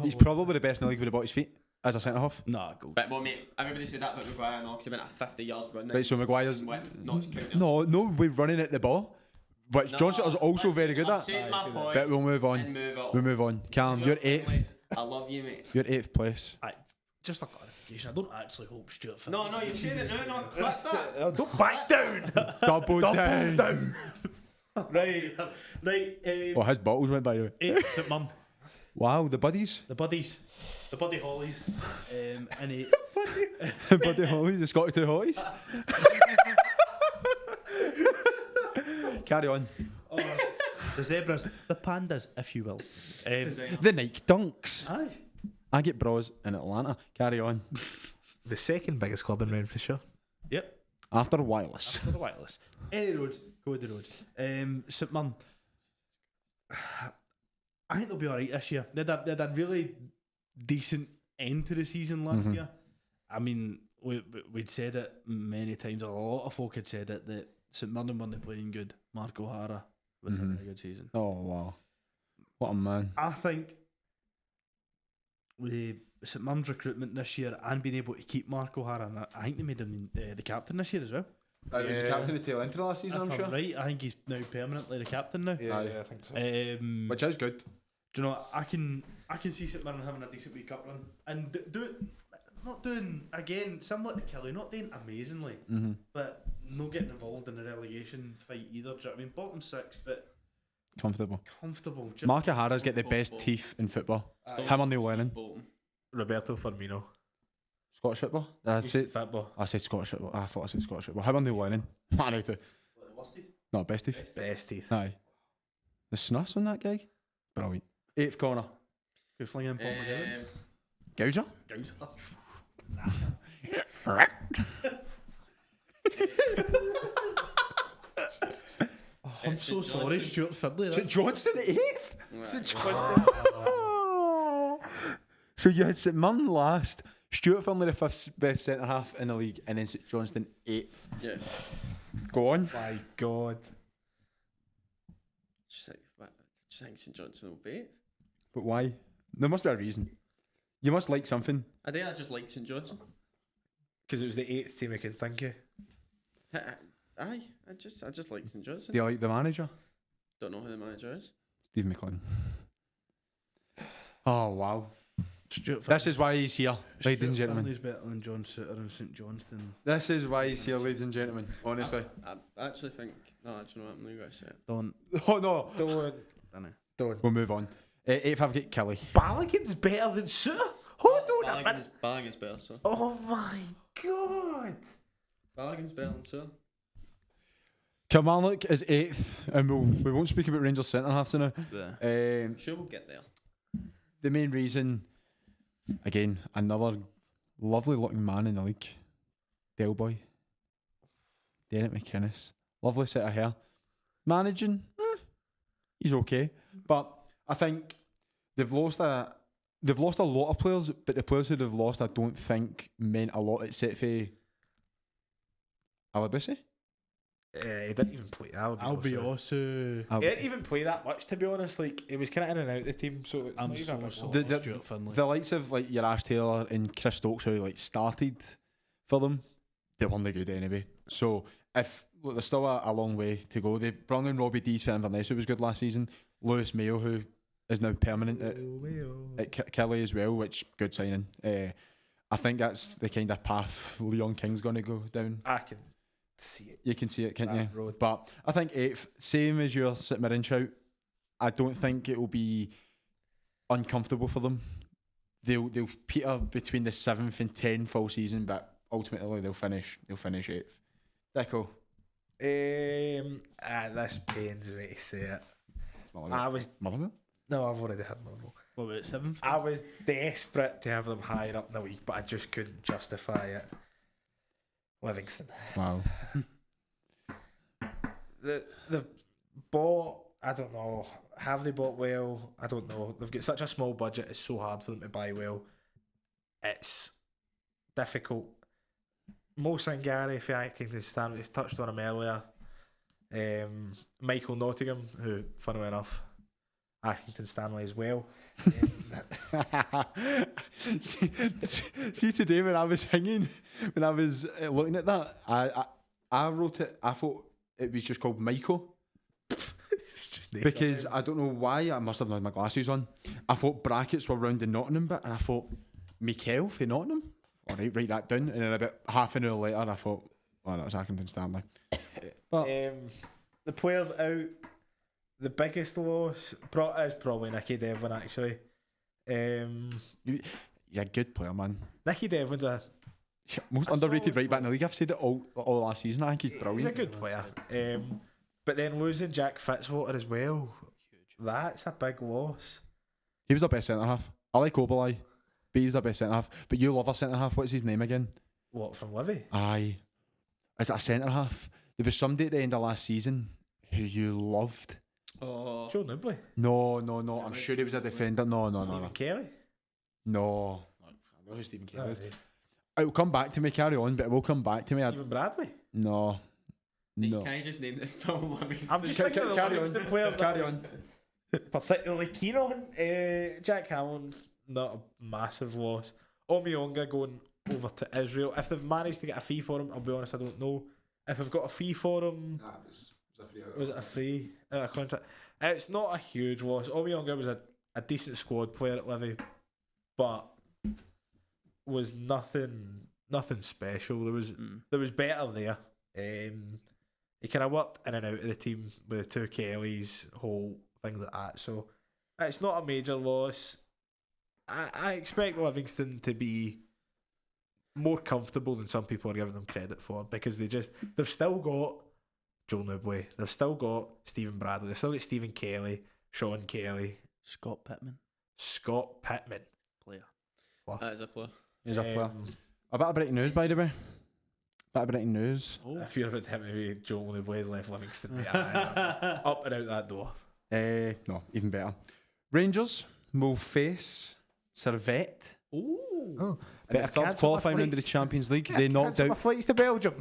He's probably the best in the league with the ball at his feet as a centre half. Nah, go. But well, mate, everybody said that about Maguire, no, because he went at 50 yards running. Right, so Maguire's. Not counting. No, we're running at the ball, which John Suter's also very good I'm at. saying my point But we'll move and on. move on. We'll move on. Callum, you're eighth. I love you, mate. You're 8th place. Aye, just a clarification. I don't actually hope Stuart Finley. No, you've said it now, no, clip that. Don't back down. Double down. Right. Oh, his bottles went by the way. 8 St Mum. Wow, the buddies. The buddies. The Buddy Hollies. And 8. Buddy Hollies, the Scotty 2 Hollies. Carry on. The Zebras. The Pandas, if you will. The Nike Dunks. Aye. I get bras in Atlanta. Carry on. The second biggest club in Renfrewshire. Yep. After Wireless. For the wireless. Any roads, go with the roads. St Mirren. I think they'll be alright this year. They had a really decent end to the season last year. I mean, we'd said it many times, a lot of folk had said it, that St Mirren weren't playing good. Mark O'Hara was having a good season. Oh, wow. What a man. I think with St Mirren's recruitment this year and being able to keep Mark O'Hara, and I think they made him the captain this year as well. He was the captain of tail end of last season, If I'm sure. right, I think he's now permanently the captain now. Yeah, Aye. I think so. Which is good. Do you know? I can see St Mirren having a decent week up run and not doing again similar to Kelly, not doing amazingly, but not getting involved in the relegation fight either. Do you know what I mean? Bottom 6, but Comfortable. comfortable. Mark O'Hara's got the best teeth in football. Him or Neil Lennon. Bolton. Roberto Firmino. Scottish football? I said football. Scottish football. I thought I said Scottish football. Him or Neil Lennon. Man, I do. No, best teeth. Best teeth. Aye. The snuffs on that guy? Brilliant. 8th corner. Who flinging in Paul McGowan? Gouser? I'm so sorry, Stuart Findlay. St Johnstone at 8th? Right. So you had St Mirren last, Stuart Findlay the 5th best centre half in the league, and then St Johnstone 8th. Yeah. Go on. My God. Just think St Johnstone will beat. But why? There must be a reason. You must like something. I think I just liked St Johnstone. Because it was the 8th team I could think of. Aye, I just like St Johnstone. Do you like the manager? Don't know who the manager is. Steve McLean. Oh, wow. Stuart This is why he's here, ladies and gentlemen. Findlay's better than John Suter and St Johnstone. This is why he's here, ladies and gentlemen. Honestly. I actually think. No, actually, no, I'm not going to say it. Don't. Oh, no. Don't. We'll move on. 8th, I've got Kelly. Balogun's better than Suter? Hold on a minute. Balogun's better, so. Oh my God. Balogun's better than so. Kilmarnock is 8th, and we won't speak about Rangers centre halves now. Yeah. Sure, we'll get there. The main reason, again, another lovely looking man in the league, Del Boy, Derek McInnes, lovely set of hair, managing, he's okay, but I think they've lost a lot of players, but the players who they've lost, I don't think meant a lot at Sfw Alabisi. He didn't even play. I'll be honest. He didn't even play that much, to be honest. Like, he was kind of in and out of the team, so it's I'm not even a big so deal. sorry, Stuart Findlay. The likes of like your Ash Taylor and Chris Stokes, who like started for them, they weren't good anyway. So if look, there's still a long way to go. They brought in Robbie Dees for Inverness, who was good last season. Lewis Mayo, who is now permanent at Kelly as well, which good signing. I think that's the kind of path Leon King's going to go down. I can see it. You can see it, can't That you? road. But I think 8th, same as your Stmirren shout. I don't think it will be uncomfortable for them. They'll peter between the 7th and 10th all season, but ultimately they'll finish 8th. Deco. This pains me to say it. Motherwell? No, I've already had Motherwell. What about 7th? I was desperate to have them higher up in the league, but I just couldn't justify it. Livingston. Wow. They've bought, I don't know, have they bought well? I don't know. They've got such a small budget, it's so hard for them to buy well. It's difficult. Mo Sangari for Accrington Stanley, we touched on him earlier. Michael Nottingham, who, funnily enough, Accrington Stanley as well. See today when I was singing, when I was looking at that, I wrote it. I thought it was just called Michael because I don't know why. I must have had my glasses on. I thought brackets were round the Nottingham bit, and I thought Michael for Nottingham. All right, write that down. And then about half an hour later, I thought, oh, that was Accrington Stanley. But The players out, The biggest loss is probably Nicky Devlin, actually. You're a good player, man. Nicky Devlin's Most underrated right back in the league. I've said it all last season. I think he's brilliant. He's a good player. But then losing Jack Fitzwater as well, that's a big loss. He was our best centre half. I like Oberlai, but he was our best centre half. But you love our centre half. What's his name again? What, from Livy? Aye. Is it a centre half? There was somebody at the end of last season who you loved. Oh, Joe Nibley. No. I'm sure he was a defender. No. Stephen Kelly. No. I know who Stephen Kelly is. It will come back to me, carry on, but it will come back to me. Stephen Bradley. No. can I just name the film Livingston? I'm just thinking of the carry on. Livingston players. Carry on. Particularly keen on. Jack Hamlin, not a massive loss. Omionga going over to Israel. If they've managed to get a fee for him, I'll be honest, I don't know. If they've got a fee for him, was it a free contract? It's not a huge loss. Omionga was a decent squad player at Livy, but was nothing special. There was better there. He kind of worked in and out of the team with the two Kellys, whole things like that. So it's not a major loss. I expect Livingston to be more comfortable than some people are giving them credit for, because they've still got Joel Newbley, they've still got Stephen Bradley, they've still got Stephen Kelly, Sean Kelly, Scott Pittman, That is a player. He's a player. A bit of breaking news, by the way. Bit of breaking news. If you're about to hit me with Joe only boys left Livingston, mate, up and out that door. No, even better. Rangers will face Servette. Oh, In the third qualifying round of the Champions League. They knocked out. my flights to Belgium.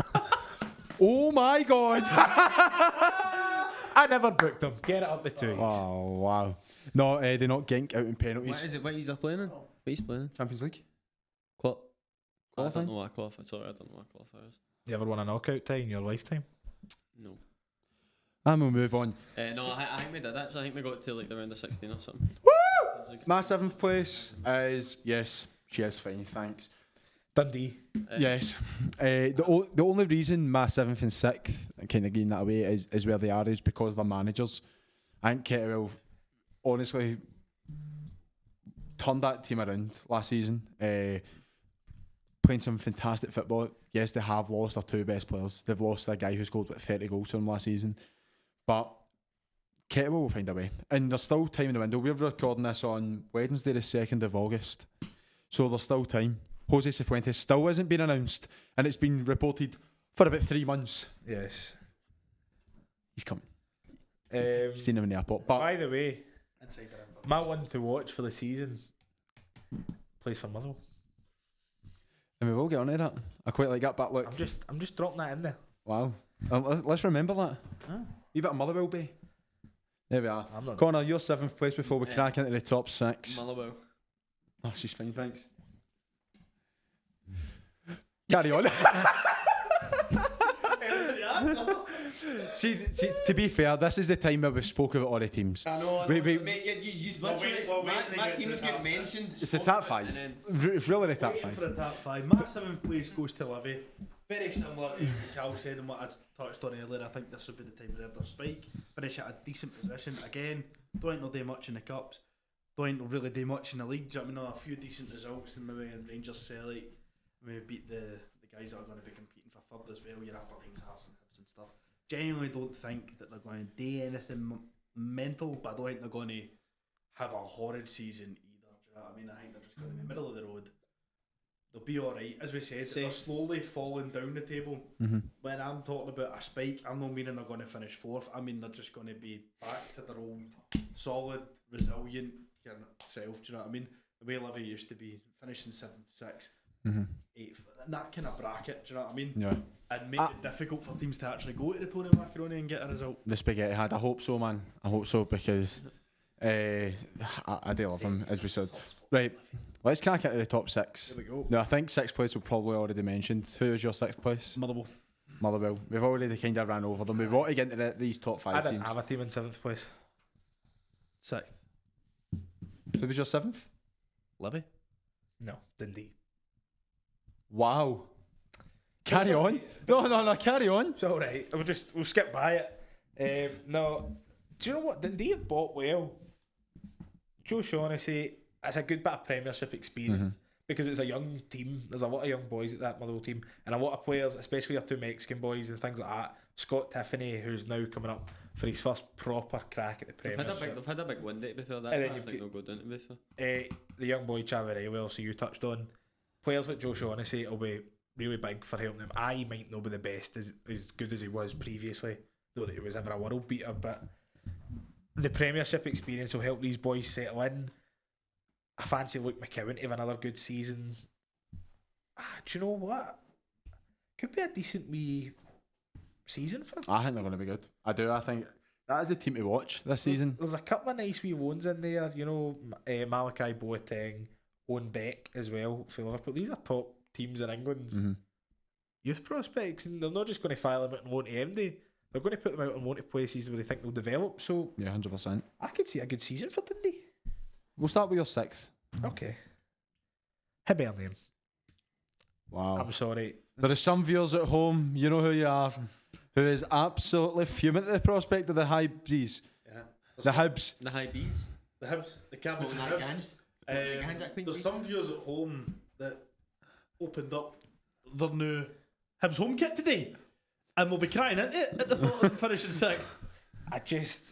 Oh my God! I never booked them. Get it up the 2 weeks. Oh wow! No, they knocked Genk out in penalties. What is it? What he's playing in? What he's playing in? Champions League. I don't Qualifying? know what qualify. Sorry, I don't know what qualifier is. You ever won a knockout tie in your lifetime? No. And we'll move on. No, I think we did actually. I think we got to like the round of 16 or something. Woo! My 7th place is she is fine, thanks. Dundee. Yes. The only reason my 7th and 6th kind of getting that away is where they are is because they're managers. I think Kettlewell honestly turned that team around last season. Playing some fantastic football. Yes, they have lost their 2 best players. They've lost a guy who scored 30 goals for them last season. But Kettlewell will find a way. And there's still time in the window. We're recording this on Wednesday the 2nd of August. So there's still time. Jose Cifuentes still hasn't been announced. And it's been reported for about 3 months. Yes. He's coming. Seen him in the airport. But by the way, my one to watch for the season plays for Motherwell. and we will get on to that. I quite like that. But look, I'm just dropping that in there. wow. Let's remember that. Wee bit of Motherwell Bay. There we are. Connor, you're 7th place before we crack into the top 6. Motherwell. Oh, she's fine, thanks. Carry on. See, to be fair, this is the time where we've spoken about all the teams. I know. Mate, you my teams get mentioned. It's the top 5. It's really the top 5. For the top 5. My 7th place goes to Livy. Very similar to what Cal said and what I touched on earlier. I think this would be the time where they'll spike. Finish at a decent position. Again, don't think they'll do much in the Cups. Don't think they'll really do much in the league. Do you know what I mean? A few decent results and maybe in Rangers Celtic. Maybe beat the guys that are going to be competing for third as well. Your Aberdeen's, Hearts and Hibs and stuff. Genuinely don't think that they're going to do anything mental, but I don't think they're going to have a horrid season either. Do you know what I mean? I think they're just going to be middle of the road. They'll be alright. As we said, they're slowly falling down the table. Mm-hmm. When I'm talking about a spike, I'm not meaning they're going to finish 4th. I mean they're just going to be back to their old solid, resilient kind of self. Do you know what I mean? The way Livy used to be, finishing 7th, 6th, 8th, and that kind of bracket. Do you know what I mean? Yeah. And make it difficult for teams to actually go to the Tony Macaroni and get a result. The spaghetti had. I hope so, man. I hope so because I do love them, as we said. Right, let's crack into the top 6. There we go. Now, I think 6th place we've probably already mentioned. Who is your 6th place? Motherwell. We've already kind of ran over them. We want to get into these top 5 I teams. didn't have a team in 7th place. 6th. Who was your 7th? Livy. No, Dundee. Wow. Carry on. No, carry on. It's alright. We'll skip by it. No, do you know what? Dundee have bought well. Joe Shaughnessy, it's a good bit of Premiership experience because it's a young team. There's a lot of young boys at that Motherwell team and a lot of players, especially our 2 Mexican boys and things like that. Scott Tiffany, who's now coming up for his first proper crack at the Premiership. They've had a big win date before that. And then I think they'll go down to before. The young boy Chavarelli, so you touched on. Players like Joe Shaughnessy will be really big for helping them. I might not be the best as good as he was previously, though that he was ever a world beater, but the Premiership experience will help these boys settle in. I fancy Luke McCowan to have another good season. Do you know what? Could be a decent wee season for them. I think they're going to be good. I do. I think that is a team to watch this season. There's a couple of nice wee loans in there. You know, Malachi Boateng, Owen Beck as well for Liverpool. These are top teams in England's youth prospects, and they're not just going to file them out on loan to MD. They're going to put them out on loan to places where they think they'll develop. So yeah, 100%. I could see a good season for Dundee. We'll start with your 6th. Okay. Hibernian. Wow. I'm sorry. There are some viewers at home, you know who you are, who is absolutely fuming at the prospect of the Hibs. Yeah. The Hibs. The high Bs. The Hibs. The Cabbage Hibs. There's some viewers at home that opened up their new Hibs home kit today and will be crying into it at the thought of finishing 6th. I just...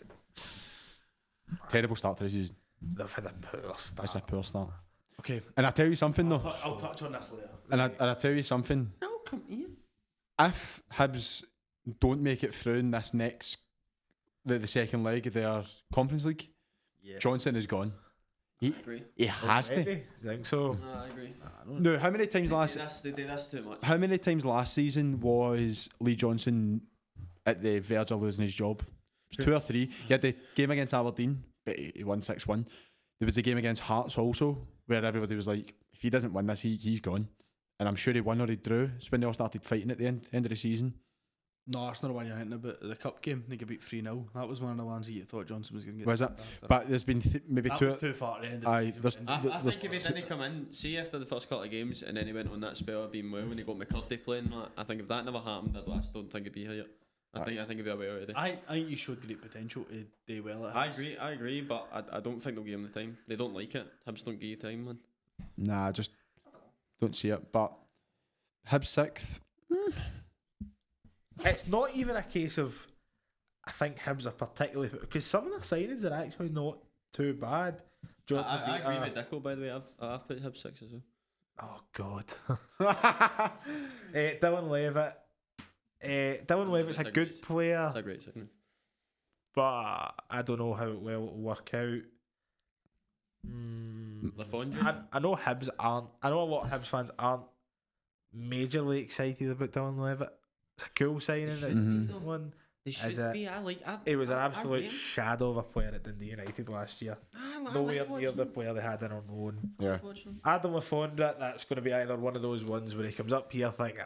Terrible start to the season. They've had a poor start. It's a poor start. Okay. And I tell you something though. I'll touch on this later. And I tell you something. I'll come here. if Hibs don't make it through in this next the second leg of their Conference League, Johnson is gone. I agree. He has to. I think so. No, I agree. No, how many times They do this too much. How many times last season was Lee Johnson at the verge of losing his job? It was 2 or 3. He had the game against Aberdeen, but he won 6-1. There was the game against Hearts also, where everybody was like, if he doesn't win this, he's gone. And I'm sure he won or he drew. It's when they all started fighting at the end of the season. No, that's not the one you're hinting about. The cup game, they got beat 3-0. That was one of the ones that you thought Johnson was going to get. Was it? But there's been maybe that two. Was too far at the end. I think if he didn't come in, see after the first couple of games, and then he went on that spell of being well when he got McCurdy playing. I think if that never happened, I just don't think he'd be here yet. I think he'd be away already. I think you showed great potential to do well at Hibs. I agree, but I don't think they'll give him the time. They don't like it. Hibs don't give you time, man. Nah, I just don't see it. But Hibs 6th. It's not even a case of, I think Hibs are particularly, because some of the signings are actually not too bad. I agree with Dicko, by the way. I've put Hibs 6 as well. Oh God. Dylan Levitt. Dylan Levitt's a good player. It's a great signing. But I don't know how well it'll work out. I know Hibs aren't. I know a lot of Hibs fans aren't majorly excited about Dylan Levitt. It's a cool signing. It's one. They should be. He was an absolute shadow of a player at Dundee United last year. Nowhere near the player they had in on loan. Yeah. Adam Lafondra, that's going to be either one of those ones where he comes up here thinking,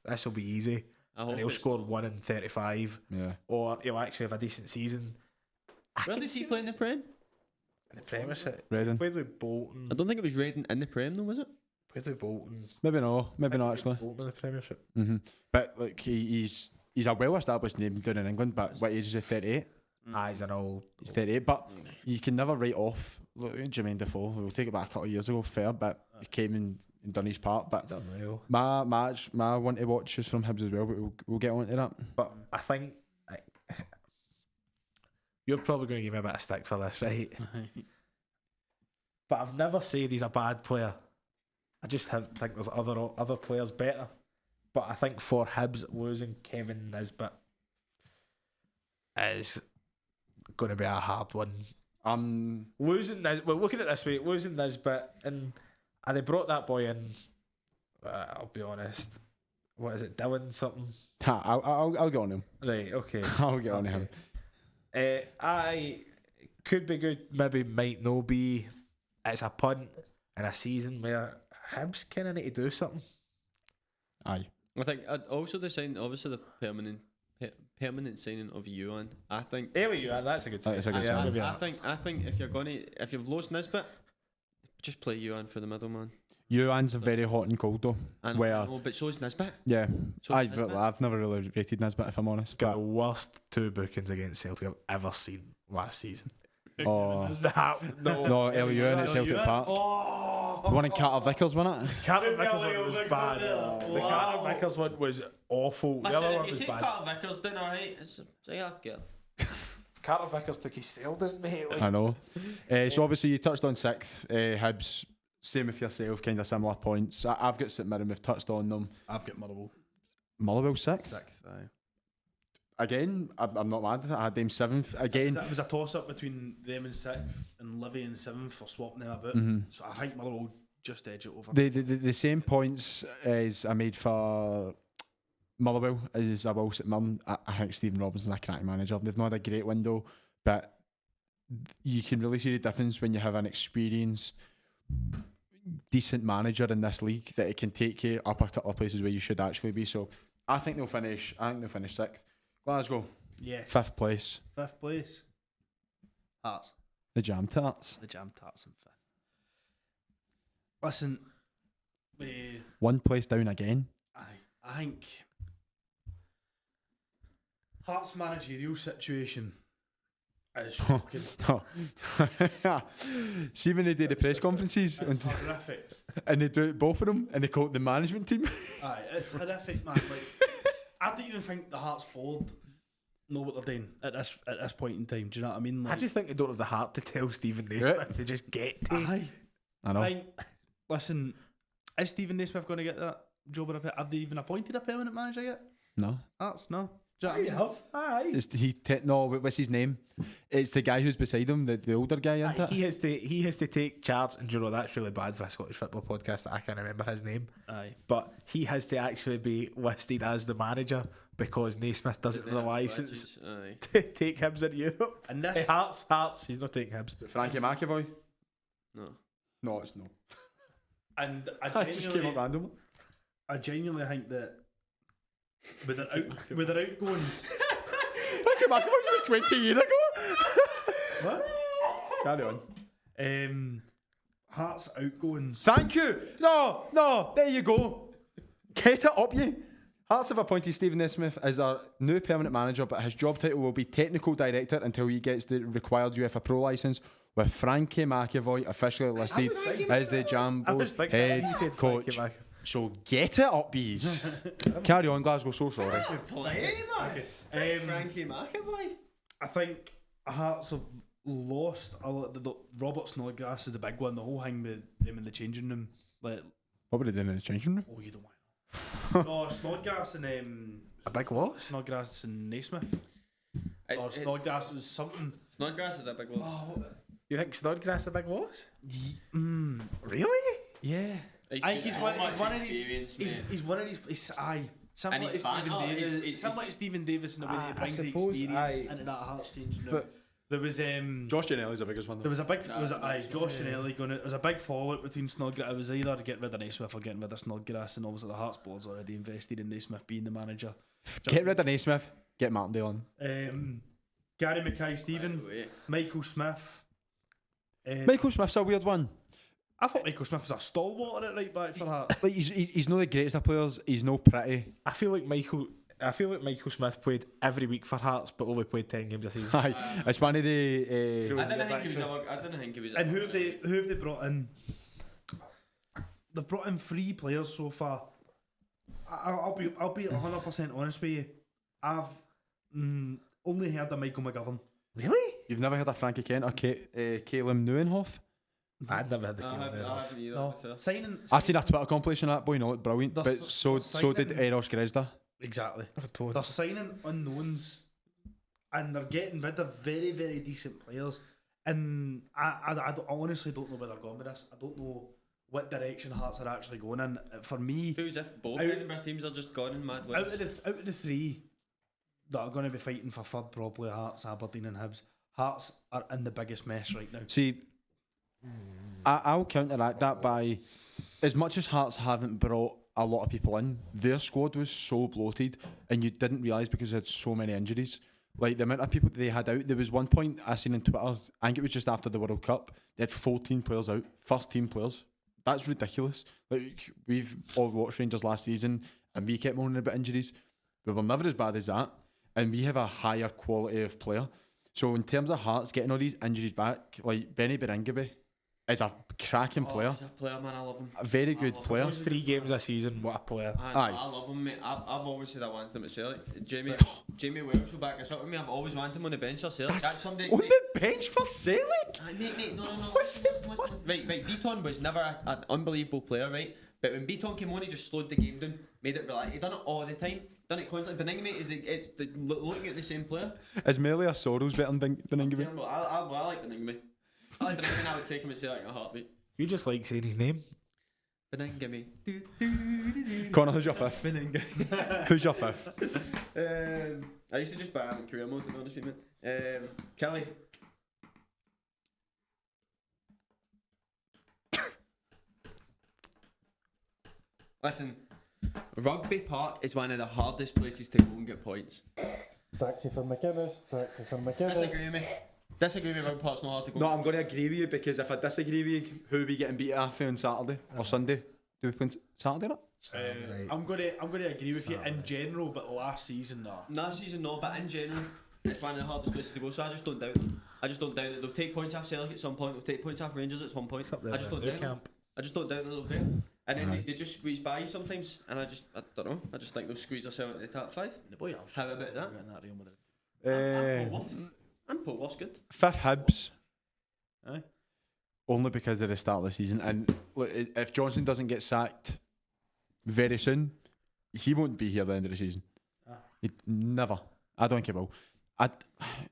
this will be easy, and he'll score 1 in 35. Yeah. Or he'll actually have a decent season. Where did he play in the Prem? In the Premiership. Reading. Played with Bolton. I don't think it was Reading in the Prem though, was it? Played with Bolton. Maybe not actually. Bolton in the Premiership. But like he's a well-established name down in England. But what age is he? 38. He's an old. He's 38. But you can never write off. Look, Jermaine Defoe. We'll take it back a couple of years ago. Fair, but he came in done his part. But my want to watch is from Hibs as well. But we'll get on to that. But I think you're probably going to give me a bit of stick for this, right? But I've never said he's a bad player. I just think there's other players better. But I think for Hibs, losing Kevin Nisbet is going to be a hard one. Losing Nisbet, well, look at it this way: losing Nisbet, and they brought that boy in. I'll be honest. What is it, Dylan something? I'll get on him. Right. Okay. I'll get on him. I could be good. Maybe might not be. It's a punt in a season where Hibs kind of need to do something. Aye. I think also the sign, obviously the permanent signing of Yuan. I think. Yuan, that's a good sign. I think if you've lost Nisbet, just play Yuan for the middle, man. Yuan's very hot and cold though. But so is Nisbet. Yeah, I've never really rated Nisbet if I'm honest. Got the worst 2 bookings against Celtic I've ever seen last season. No, Yuan at Celtic Park. Oh, the one in Carter Vickers, wasn't it? Carter Vickers one was bad. The Carter Vickers one was awful. The other one was bad. Carter Vickers down alright. Carter Vickers took his sail down, mate. I know. So obviously you touched on 6th. Hibs, same with yourself, kind of similar points. I've got St Mirren, we've touched on them. I've got Motherwell. Motherwell 6th? 6th, aye. Again, I'm not mad at it. I had them 7th. Again, it was a toss-up between them and 6th and Livy and 7th for swapping them about. So I think Motherwell just edge it over. The same points as I made for Motherwell as I will St Mirren. I think Stephen Robinson's a cracking manager. They've not had a great window, but you can really see the difference when you have an experienced, decent manager in this league that it can take you up a couple of places where you should actually be. So I think they'll finish 6th. Glasgow, 5th place. 5th place. Hearts. The Jam Tarts. The Jam Tarts in 5th. Listen, 1 place down again. I think Hearts' managerial situation is shocking. See when they do the press conferences it's horrific. And they do it, both of them, and they call it the management team. Aye, it's horrific, man. Like, I don't even think the Hearts board know what they're doing at this point in time. Do you know what I mean? Like, I just think they don't have the heart to tell Stephen Naismith. They just get to. Aye. I know. Listen, is Stephen Naismith going to get that job? Have they even appointed a permanent manager yet? No. Hearts, no. Do you know what I mean? have. Aye. No, what's his name? It's the guy who's beside him, the older guy, isn't it? He has to take charge, and you know that's really bad for a Scottish football podcast that I can't remember his name. Aye. But he has to actually be listed as the manager because Naismith doesn't have the license to take Hibs in Europe. And this, Hearts, he's not taking Hibs. Frankie McAvoy? No. No, it's no. and I just came up randomly. I genuinely think that with their outgoings, Frankie McAvoy was 20 years ago. what? Carry on. Hearts outgoings. Thank you. No, there you go. Get it up, you. Hearts have appointed Stephen Naismith as our new permanent manager, but his job title will be technical director until he gets the required UEFA Pro licence, with Frankie McAvoy officially listed as the Jambo's head coach. So get it up, bees. Carry on, Glasgow, so sorry. Frankie McAvoy. I think Hearts have lost a lot. The Robert Snodgrass is the big one. The whole thing with them in the changing room. Like, What were they doing in the changing room? oh, you don't want to know. No, Snodgrass and A big what? Snodgrass and Naismith. Or Snodgrass is something. Snodgrass is a big one. Oh, You think Snodgrass a big loss? mm, Really? yeah. I think he's one of these. He's one of these. Something And like he's Stephen banter, Davis. it's- Something like Stephen Davis in the way that he I brings the suppose, experience into that Hearts changing room. But There was Josh Janelli's the biggest one. There was a big, Nah, was it's Josh Shinelli going. There was a big fallout between Snodgrass. It was either getting rid of Naismith or getting rid of Snodgrass, and obviously the Hearts board's already invested in Naismith being the manager. Get rid of Naismith, get Martindale on. Gary Mackay-Stephen, Michael Smith. Michael Smith's a weird one. I thought Michael Smith was a stalwart at right back for that. Like he's not the greatest of players. He's no pretty. I feel like Michael Smith played every week for Hearts, but only played 10 games a season. Aye, it's one of the. I didn't think he was. And who have they brought in? They've brought in 3 players so far. I'll be 100% honest with you. I've only heard of Michael McGovern. Really? You've never heard of Frankie Kent or Caleb Neuenhoff? I'd never had the I feeling. haven't either. No. to be fair. Signing. I seen a Twitter compilation of that boy. No, brilliant. They're But so did signing- Eros Grezda. Exactly. They're signing unknowns, and they're getting rid of very, very decent players. And I honestly don't know where they're going with this. I don't know what direction Hearts are actually going in. For me, Feels as if both Out- Edinburgh teams are just gone in mad out wins. of the 3 that are going to be fighting for third, probably Hearts, Aberdeen, and Hibs. Hearts are in the biggest mess right now. See, I'll counteract that by, as much as Hearts haven't brought a lot of people in, their squad was so bloated, and you didn't realise because they had so many injuries. Like the amount of people that they had out. There was one point I seen on Twitter, I think it was just after the World Cup, they had 14 players out, first team players. That's ridiculous. Like we've all watched Rangers last season, and we kept moaning about injuries. We were never as bad as that, and we have a higher quality of player. So in terms of Hearts getting all these injuries back, like Benny Berengaby is a cracking player, He's a player, man. I love him. a very good love player. him. 3 games a season, what a player. Aye. I love him, mate. I've always said I wanted him at Celtic. Jamie Welsh will back us up with me. I've always wanted him on the bench at Celtic. That's somebody. On the bench for Celtic? Mate, no. Listen. Right. Beaton was never an unbelievable player, right? But when Beaton came on, he just slowed the game down, made it relax. He done it all the time, done it constantly. Beningame it's looking at the same player. Is Melia Soros better than Beningame? I like Beningame. I like Beningame. I would take him at Celtic in a heartbeat. You just like saying his name. Beningame. Connor, who's your fifth? Who's your fifth? I used to just buy him in career mode, to be honest with you, man. Kelly. Listen, Rugby Park is one of the hardest places to go and get points. Taxi for McInnes. Disagree with Rugby Park's not hard to go. No, I'm going to agree with you because if I disagree with you, who are we getting beat off on Saturday or Sunday? Do we play on Saturday? Not? Right. I'm gonna agree with you in general, but last season, Last season, no, but in general, it's one of the hardest places to go, so I just don't doubt them. I just don't doubt that they'll take points off Celtic at some point, they'll take points off Rangers at some point. I just don't doubt them. I just don't doubt that they'll do it. And then they just squeeze by sometimes, and I don't know, I just think they'll squeeze themselves into the top 5. the boy. How about that? Real Madrid. And Paul Wolf's good. Fifth Hibs. Aye. Only because of the start of the season. And look, if Johnson doesn't get sacked very soon, he won't be here at the end of the season. Never. I don't think he will.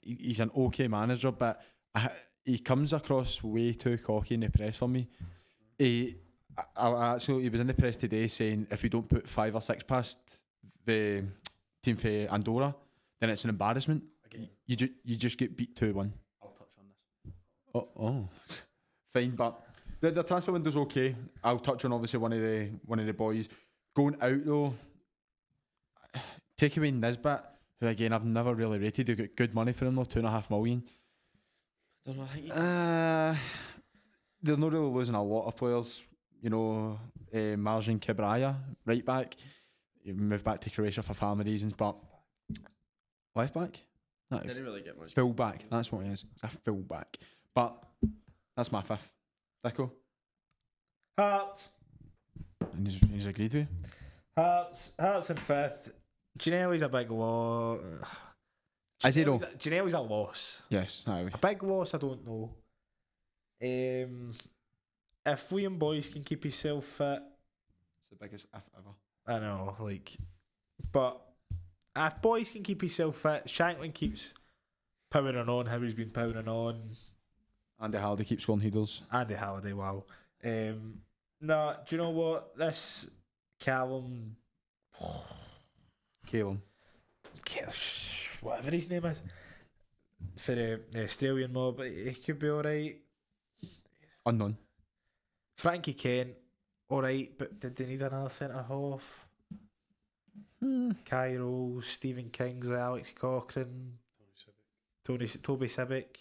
He's an okay manager, but he comes across way too cocky in the press for me. He was in the press today saying if we don't put 5 or 6 past the team for Andorra, then it's an embarrassment. Okay. You just get beat 2-1. I'll touch on this. Oh, fine, but the transfer window's okay. I'll touch on obviously one of the boys going out though. Take away Nisbet, who again I've never really rated. They got good money for him though, $2.5 million. Don't know. I think they're not really losing a lot of players. You know, Marjan Kibraya, right back. He moved back to Croatia for family reasons, but left back? Didn't really get much. Full back, that's what he is. It's a full back. But that's my 5th. Dicko? Hearts. And he's agreed with you? Hearts in 5th. Ginelli's a big loss. Is he though? Ginelli's a loss. Yes. A big loss, I don't know. If William Boyce can keep himself fit, It's the biggest if ever. I know, but if Boyce can keep himself fit, Shankland keeps powering on how he's been powering on. Andy Halliday keeps scoring headers. Andy Halliday, wow. No, do you know what? This Callum, whatever his name is, for the Australian mob, he could be alright. Unknown. Frankie Kent, alright, but did they need another centre half? Cairo, Stephen Kingsley, Alex Cochrane, Toby Sibic.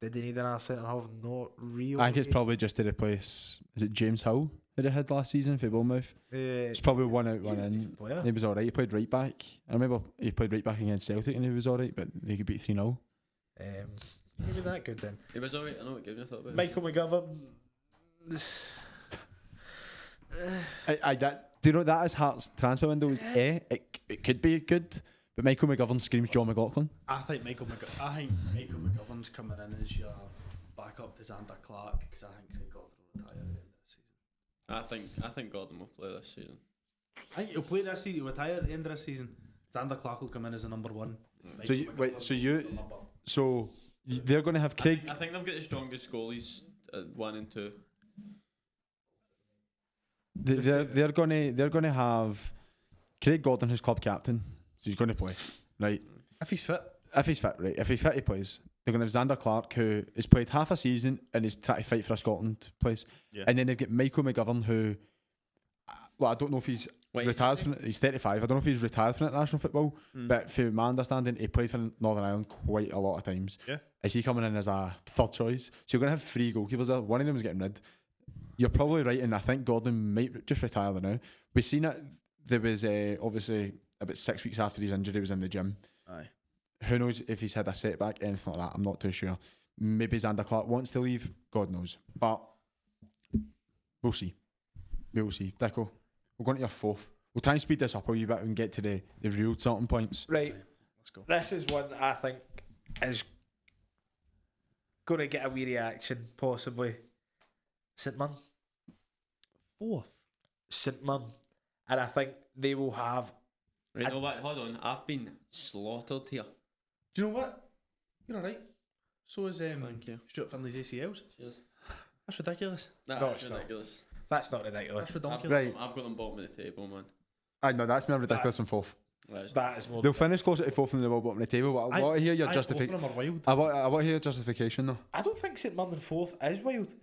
Did they need another centre half? Not really. I think it's probably just to replace. Is it James Howe who they had last season for Bournemouth? It's probably one out, one in. He was alright. He played right back. I remember he played right back against Celtic and he was alright, but they could beat 3-0. He was that good then. He was alright. I know what game you thought about. Michael McGovern. Do you know that is Hearts transfer window is it could be good, but Michael McGovern screams John McLaughlin. I think Michael McGovern's coming in as your backup to Xander Clark because I think Craig Gordon will retire at the end of the season. I think Gordon will play this season. I think he'll play this season. He'll retire at the end of the season. Xander Clark will come in as the number 1. So they're going to have Craig. I think they've got the strongest goalies at 1 and 2. They're going to have Craig Gordon, who's club captain, so he's going to play, right? If he's fit, right? If he's fit, he plays. They're going to have Xander Clark, who has played half a season and is trying to fight for a Scotland place, and then they've got Michael McGovern, who, well, I don't know if he's retired from it. He's 35. I don't know if he's retired from international football, but from my understanding, he played for Northern Ireland quite a lot of times. Yeah. Is he coming in as a 3rd choice? So you're going to have 3 goalkeepers there. One of them is getting rid. You're probably right, and I think Gordon might just retire there now. We've seen it. There was obviously about 6 weeks after his injury, he was in the gym. Aye. Who knows if he's had a setback, anything like that? I'm not too sure. Maybe Xander Clark wants to leave. God knows. But we'll see. We'll see. Dicko, we're going to your 4th. We'll try and speed this up a wee bit and get to the real talking points. Right. Let's go. This is one that I think is going to get a wee reaction, possibly. St Mirren. 4th. St Mirren. And I think they will have... Right, no, wait, hold on. I've been slaughtered here. Do you know what? You're alright. So is Thank you. Stuart Finley's ACLs. Cheers. That's ridiculous. That's ridiculous. That's not ridiculous. That's ridiculous. Right. I've got them bottom of the table, man. I know, that's more ridiculous than 4th. That is more... They'll finish closer to 4th than they will bottom of the table, but I want to hear your justification. I want to hear your justification though. I don't think St Mirren in 4th is wild.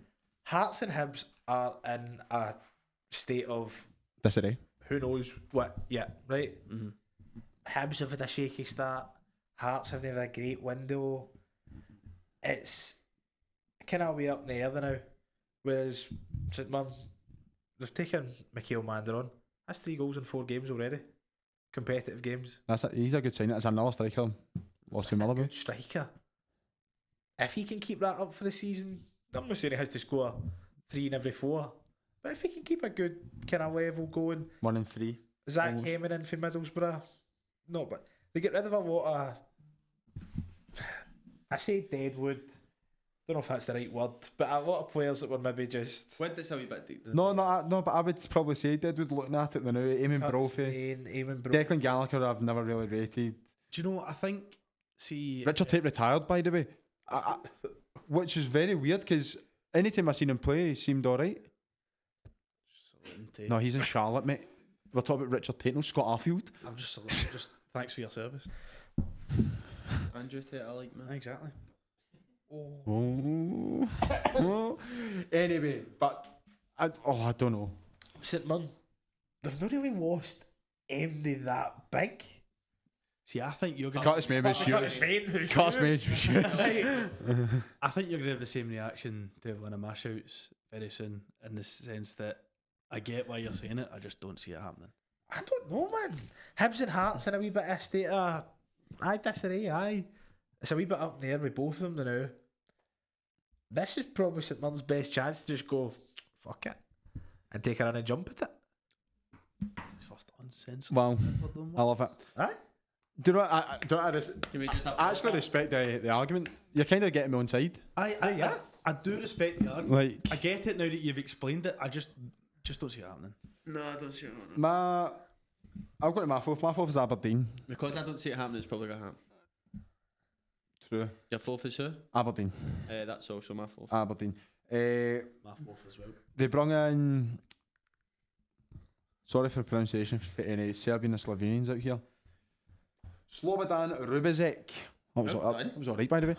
Hearts and Hibs are in a state of... Disarray. Who knows what? Yeah, right? Mm-hmm. Hibs have had a shaky start. Hearts have had a great window. It's kind of way up in the air now. Whereas St Mirren, they've taken Mikael Mander on. That's 3 goals in 4 games already. Competitive games. He's a good sign. It's another striker. Lost to Motherwell. Good striker. If he can keep that up for the season, I'm not saying he has to score 3 in every 4. But if he can keep a good kind of level going, 1 in 3. Zach Heyman in for Middlesbrough. No, but they get rid of a lot of, I say Deadwood, don't know if that's the right word, but a lot of players that were maybe just Went this a wee bit deep. No, but I would probably say Deadwood looking at it now. Eamon Brophy, Declan Gallagher, I've never really rated. Do you know? I think Richard Tate retired, by the way, which is very weird because anytime I seen him play, he seemed alright. No, he's in Charlotte, mate. We're talking about Richard Tate, no Scott Arfield. I'm just thanks for your service. Andrew Tate, I like, man. Exactly. Anyway, but I don't know. St Mirren, they've not really lost MD that big. See, I think you're going Curtis Main was huge. Curtis Main was huge. I think you're going to have the same reaction to one of my shouts very soon, in the sense that I get why you're saying it, I just don't see it happening. I don't know, man. Hibs and Hearts in a wee bit of a state of, I disagree, aye. It's a wee bit up there with both of them now. This is probably St Mirren's best chance to just go, fuck it, and take a run and jump at it. It's first uncensored. Well, I love it. Aye? Do you know what, Can we just have I actually respect the argument. You're kind of getting me on side. I do respect the argument. Like, I get it now that you've explained it. I just don't see it happening. No, I don't see it happening. I'll go to my fourth. My fourth is Aberdeen. Because I don't see it happening, it's probably going to happen. True. Your fourth is who? Aberdeen. That's also my fourth. Aberdeen. My fourth as well. They brought in. Sorry for the pronunciation for any Serbian or Slovenians out here. Slobodan Rubizek. That was alright, by the way.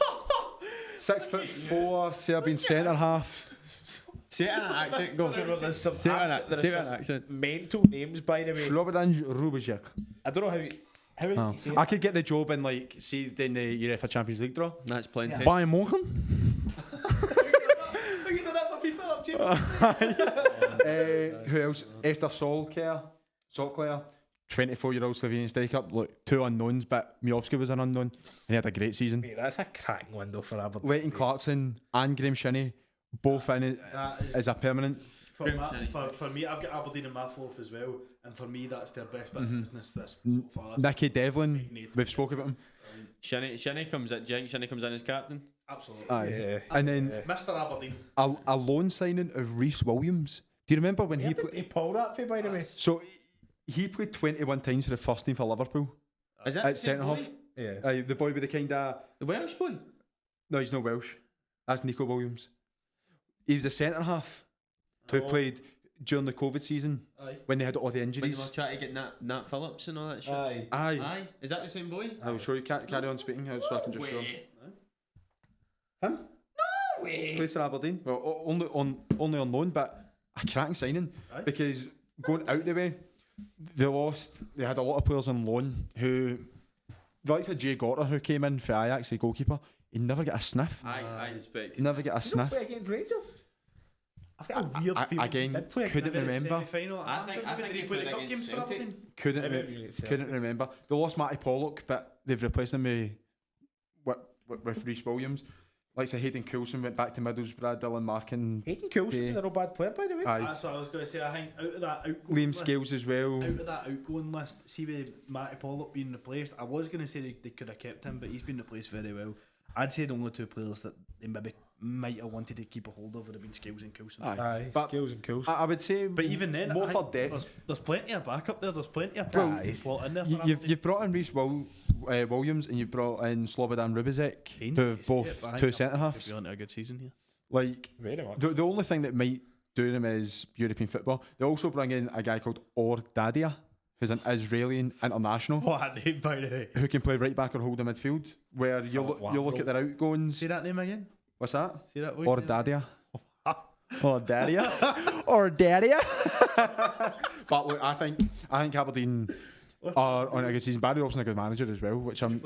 6'4", Serbian centre half. Say it in an accent, go. There's some Say it in an accent. mental names, by the way. Slobodan Rubizek. I don't know how would you say I could get the job in, like, see, in the UEFA Champions League draw. That's plenty. Bayern Mochen. Who else? Esther Solskjaer, 24-year-old Slovenian striker. Look, two unknowns, but Miovski was an unknown, and he had a great season. Mate, that's a cracking window for Aberdeen. Leighton Clarkson and Graham Shinney, both in as a permanent. For me, I've got Aberdeen in my fourth as well, and for me, that's their best bit of business this far. Nicky Devlin, we've spoken about him. Shinny comes in. Do you think Shinny comes in as captain? Absolutely. Aye. Yeah. And then Mr. Aberdeen. a loan signing of Reece Williams. Do you remember when he played? He pulled that for, by the way. So he played 21 times for the first team for Liverpool. Is that At centre half. Yeah. The boy with the kind of. The Welsh boy? No, he's not Welsh. That's Nico Williams. He was the centre half who played during the COVID season when they had all the When injuries. you were trying to get Nat Phillips and all that shit? Aye. Aye. Is that the same boy? I will show you. Carry on speaking so I can just show him. Him? No way. Plays for Aberdeen. Well, only on loan, but a cracking signing because going out the way, they had a lot of players on loan who, the likes of Jay Gorter who came in for Ajax, the goalkeeper, he never got a sniff. I expect. Never get a sniff. Play against Rangers. I've got a weird feeling. Again, couldn't remember. I think he played against Celtic. Couldn't remember. They lost Matty Pollock, but they've replaced him with Reece Williams. Like I said, Hayden Coulson went back to Middlesbrough, Dylan Markin. Hayden Coulson is a no bad player, by the way. That's what I was going to say. I think out of that outgoing Liam list, Scales as well. out of that outgoing list, see with Matty Pollock being replaced, I was going to say they could have kept him, but he's been replaced very well. I'd say the only two players that they maybe might have wanted to keep a hold of would have been Scales and Coulson. Aye, But Scales and Coulson. I would say, But even then, more I for think depth. there's plenty of backup there. There's plenty of Well, slot in there. For You've brought in Reece Williams and you've brought in Slobodan Rubizek, Kane, who have both two centre halves. If on a good season here. Like, Very much. the only thing that might do them is European football. They also bring in a guy called Dadia, who's an Israeli international, What a name, by the way. who can play right back or hold the midfield. Where you look at their outgoings. Say that name again. What's that? Say that word. Dadia. Dadia. But look, I think Aberdeen are on a good season. Barry Robson a good manager as well, which I'm.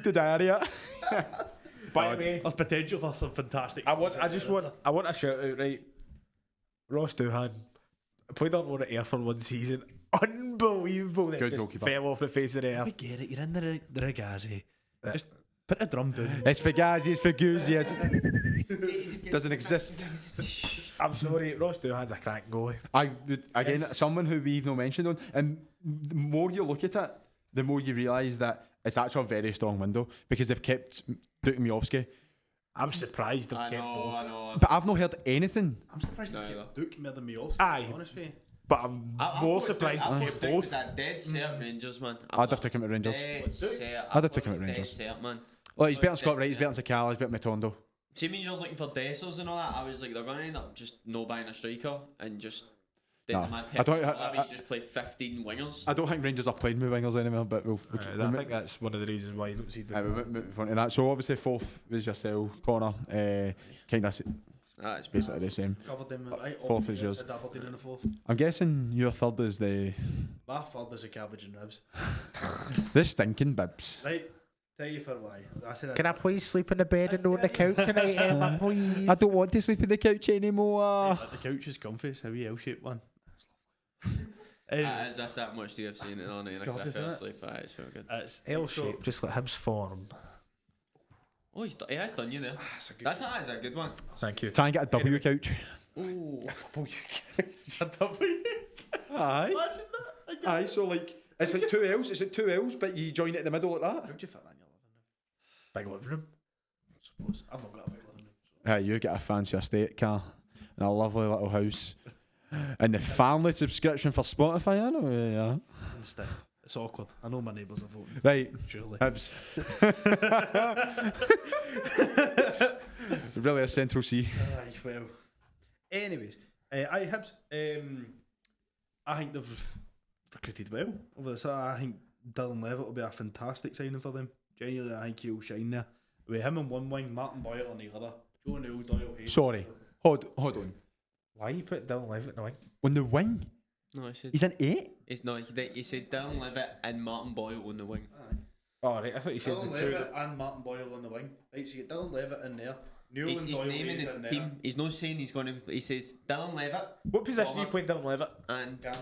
Dadia. By the way, There's potential for some fantastic. I want a shout out, right? Ross Doohan played on loan at Ayr for one season. Unbelievable. Good Just goalkeeper. Fell off the face of the I earth. get it. You're in the Regazi. Just put a drum down. It's Fugazi, it's Fuguzi. Doesn't exist. I'm sorry, Ross Doohan's a crack goalie. Again, someone who we've not mentioned on, and the more you look at it, the more you realise that it's actually a very strong window because they've kept Dundeeunited. I'm surprised they've I kept both. know. But I've not heard anything. I'm surprised No, they either. kept Duke more than me off. Aye. To be honest with you. But I'm more surprised I they thought kept Duke both. was a dead set Rangers, man. I'd have taken him at Rangers. I'd have taken him at Rangers. Set, man. Well, he's better than Scott Wright, he's better than Sakala, he's better than Matondo. See, means you're looking for Dessers and all that. I was like, they're going to end up just no buying a striker and just. Nah, my I don't- you just play 15 wingers. I don't think Rangers are playing with wingers anymore, but we'll I think that's one of the reasons why you don't see we'll them. move on to that. So obviously fourth was yourself, Connor. Kind of That's basically the same. Covered them right. Fourth is Obviously, yours. I said Aberdeen in the fourth. I'm guessing your third is the My third is a cabbage and ribs. stinking bibs. Right. Tell you for why. I said Can I please sleep in the bed and not on the couch tonight, Emma, please? I don't want to sleep on the couch anymore. the couch is comfy. It's a wee L-shaped one. That's that much do you have seen it on it? Scottish, isn't it? It's very good. It's L-shaped, just like Hibs form. Oh, he has done you there. That's a good one. Thank you. Try and get a W couch. Ooh. Aye. Aye, so like it's like two L's. It's like two L's, but you join it in the middle like that. How'd you fit that in your Big living room. suppose? I've not got a big living room. Hey, you get a fancy estate car and a lovely little house. And the family subscription for Spotify, I know, yeah. Instead, it's awkward. I know my neighbours are voting. Right, Surely. Hibs. Really a central C. Aye, well. Anyways, Hibs. I think they've recruited well over the summer. I think Dylan Levitt will be a fantastic signing for them. Genuinely, I think he'll shine there. With him in one wing, Martin Boyle on the other. Joe Neal, Doyle Hayes. Sorry, hold on. Why you put Dylan Levitt in the wing? On the wing? No, I said He's an 8? he said Dylan Levitt and Martin Boyle on the wing. Aye. Oh, right, I thought you said Dylan the two. Levitt and Martin Boyle on the wing. Right, so you get Dylan Levitt in there. Neil He's and Doyle naming Hayes the in team. there. He's not saying he's going to. He says Dylan Levitt What position are you playing Dylan Levitt? and Cam.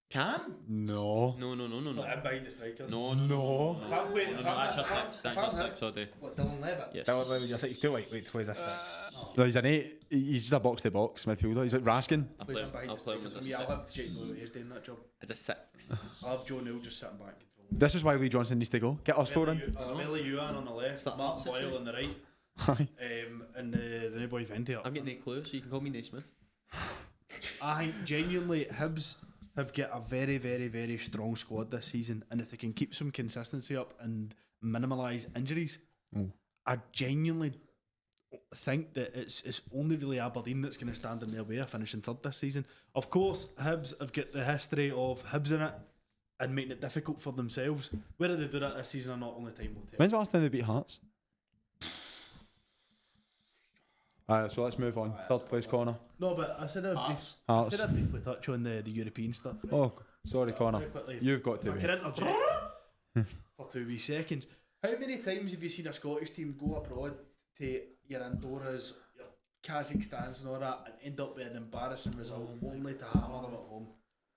Cam. No. No. Like, I'm behind the strikers. No. If I'm playing, No, if that's your I'm- six. That's if your I'm six, sorry. What, Dylan Levitt? Yes. Dylan Levitt, you're six. He's too lightweight to play as a six. No, he's an 8. He's just a box-to-box midfielder. He's like Raskin. I'll Plays play him him. behind I'll the play him strikers. as For a me, I six. love Jake Doyle Hayes doing that job. As a six. I love Joe Neal just sitting back and controlling. This is why Lee Johnson needs to go. Get us four in. Billy Ewan on the left, Start Martin six, Boyle yeah. on the right, Aye. and the new boy Venti up. I'm getting a clue, so you can call me Naismith. I think genuinely Hibs have got a very, very, very strong squad this season, and if they can keep some consistency up and minimalise injuries, I genuinely think that it's only really Aberdeen that's going to stand in their way of finishing third this season. Of course, Hibs have got the history of Hibs in it and making it difficult for themselves. Whether they do that this season or not, only time will tell. When's the last time they beat Hearts? Alright, so let's move on. Third place corner. No, but I said Hearts. I'd briefly touch on the European stuff. Right? Oh, sorry, Connor. Very quickly. You've got If to I be. can interject for 2 wee seconds. How many times have you seen a Scottish team go abroad to your Andorras, your Kazakhstans and all that and end up with an embarrassing result only to hammer them at home?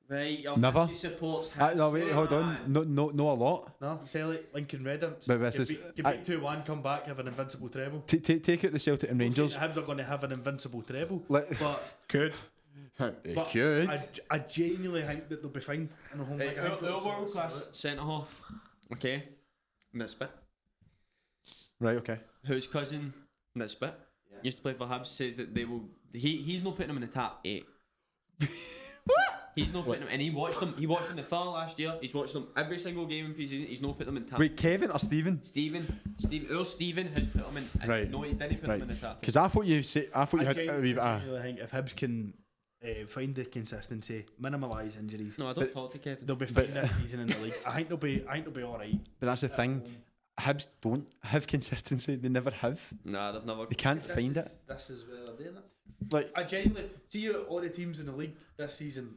Right, your Never. He supports No, wait, hold on. No, a lot. No, Celtic, Lincoln Red But this is- beat 2-1, come back, have an invincible treble. Take out the Celtic and Rangers. The Hibs are going to have an invincible treble. Let- But, Good. but Good. I genuinely think that they'll be fine in a home Right, league. I think the they'll world sort class it. centre half. Okay. Nisbet. Right, okay. Whose cousin Nisbet used to play for Hibs says that they will. He's not putting him in the top 8. He's not putting him, and he watched them. He watched them the far last year. He's watched them every single game in pre-season. He's not putting them in top. Wait, Kevin or Stephen? Stephen has put him in. And Right. No, he didn't put him in the top. Because I thought you had a wee bit. I think if Hibs can find the consistency, minimalise injuries, No, I don't talk to Kevin. they'll be fine this season in the league. I think they'll be all right. But that's the thing. Hibs don't have consistency. They never have. Nah, they've never. They can't find it. This is where they're doing it. Like, I genuinely see all the teams in the league this season,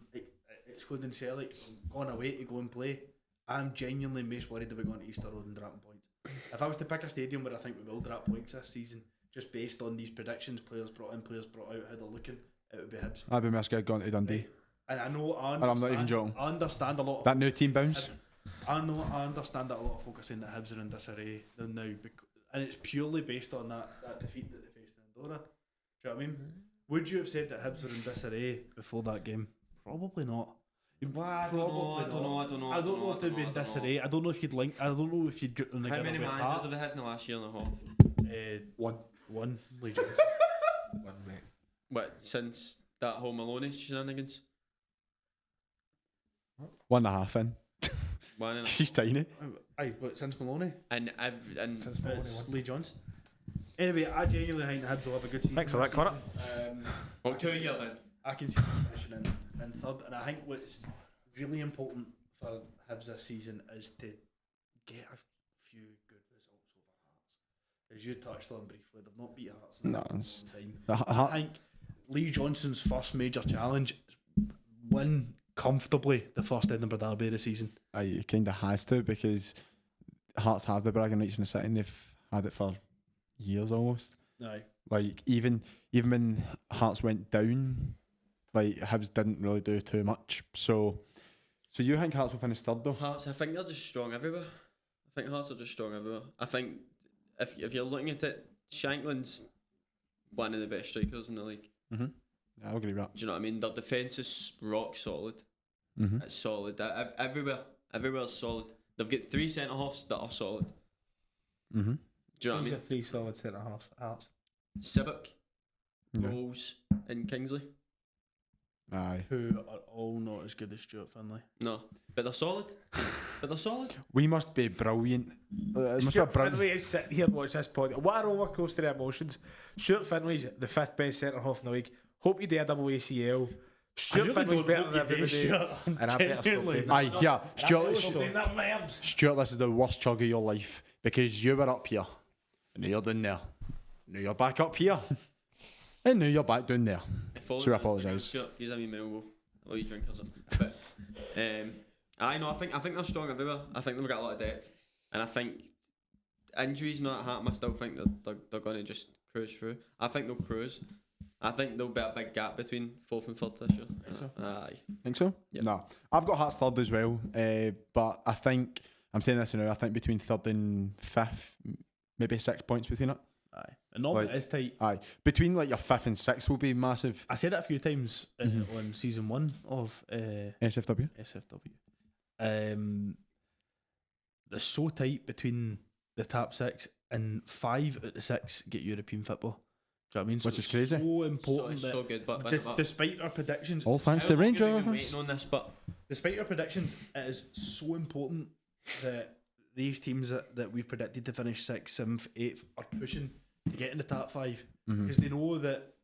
excluding Celtic, gone away to go and play. I'm genuinely most worried about going to Easter Road and dropping points. If I was to pick a stadium where I think we will drop points this season, just based on these predictions, players brought in, players brought out, how they're looking, it would be Hibs. I'd be most good going to Dundee. And I know, And I'm not even joking. I understand a lot. That new team bounce. I understand that a lot of folk are saying that Hibs are in disarray now, and it's purely based on that defeat that they faced in Andorra. Do you know what I mean? Would you have said that Hibs were in disarray before that game? Probably not. I don't know. I don't know if they'd be in disarray. I don't know if you'd link. I don't know if you'd get on the. How many managers have they had in the last year and a half? One. Lee Johnson. One, mate. What, since that whole Maloney shenanigans? 1.5 in. 1.5. She's tiny. Aye, but since Maloney And Since Maloney it's won. Lee Johnson. Anyway, I genuinely think Hibs will have a good season. Thanks for that, Connor. well, 2 years then. I can see them finishing in third, and I think what's really important for Hibs this season is to get a few good results over Hearts. As you touched on briefly, they've not beat Hearts in a long time. I think Lee Johnson's first major challenge is win comfortably the first Edinburgh Derby of the season. He kind of has to, because Hearts have the bragging rights in the city and they've had it for years almost. Aye. Like even when Hearts went down, like Hibs didn't really do too much. So you think Hearts will finish third though? Hearts, I think they're just strong everywhere. I think Hearts are just strong everywhere. I think if you're looking at it, Shankland's one of the best strikers in the league. Mm-hmm. Yeah, I'll agree with that. Do you know what I mean? Their defence is rock solid. Mm-hmm. It's solid. Everywhere's solid. They've got 3 centre halves that are solid. Mm-hmm. Do you know what I These mean? are 3 solid centre halves. Civic, Yeah. Bowles, and Kingsley. Aye. Who are all not as good as Stuart Finlay. No, but they're solid. We must be brilliant. It must be Stuart brilliant. Finlay is sitting here and watch this pod. What a roller coaster of emotions. Stuart Finlay's the 5th best centre half in the league. Hope you do a double ACL. Stuart Finlay's better than everybody. And I better stop doing that. Aye, yeah. Stuart, Stop doing that with my arms. Stuart, this is the worst chug of your life, because you were up here, and now you're down there. Now you're back up here, and now you're back down there. So I apologise. He's a wee Melville. I'll you drink or something. But I think they're strong everywhere. I think they've got a lot of depth, and I think injuries not happen. I still think they're going to just cruise through. I think they'll cruise. I think there'll be a big gap between 4th and 3rd this year. Aye. Think so? Yep. No. I've got Hearts third as well, but I think, I'm saying this now, I think between 3rd and 5th, maybe 6 points between it. Aye. And normally Like- it is tight. Aye. Between like your 5th and 6th will be massive. I said it a few times Mhm. on season 1 of SFW. SFW. They're so tight between the top 6, and 5 out of 6 get European football. Do you know what I mean? Which is it's crazy. So important It's that so good, but despite our predictions, All thanks how to long have you been Rangers. waiting on this, but despite our predictions, it is so important that these teams that we've predicted to finish 6th, 7th, 8th are pushing to get in the top 5, Mhm. because they know that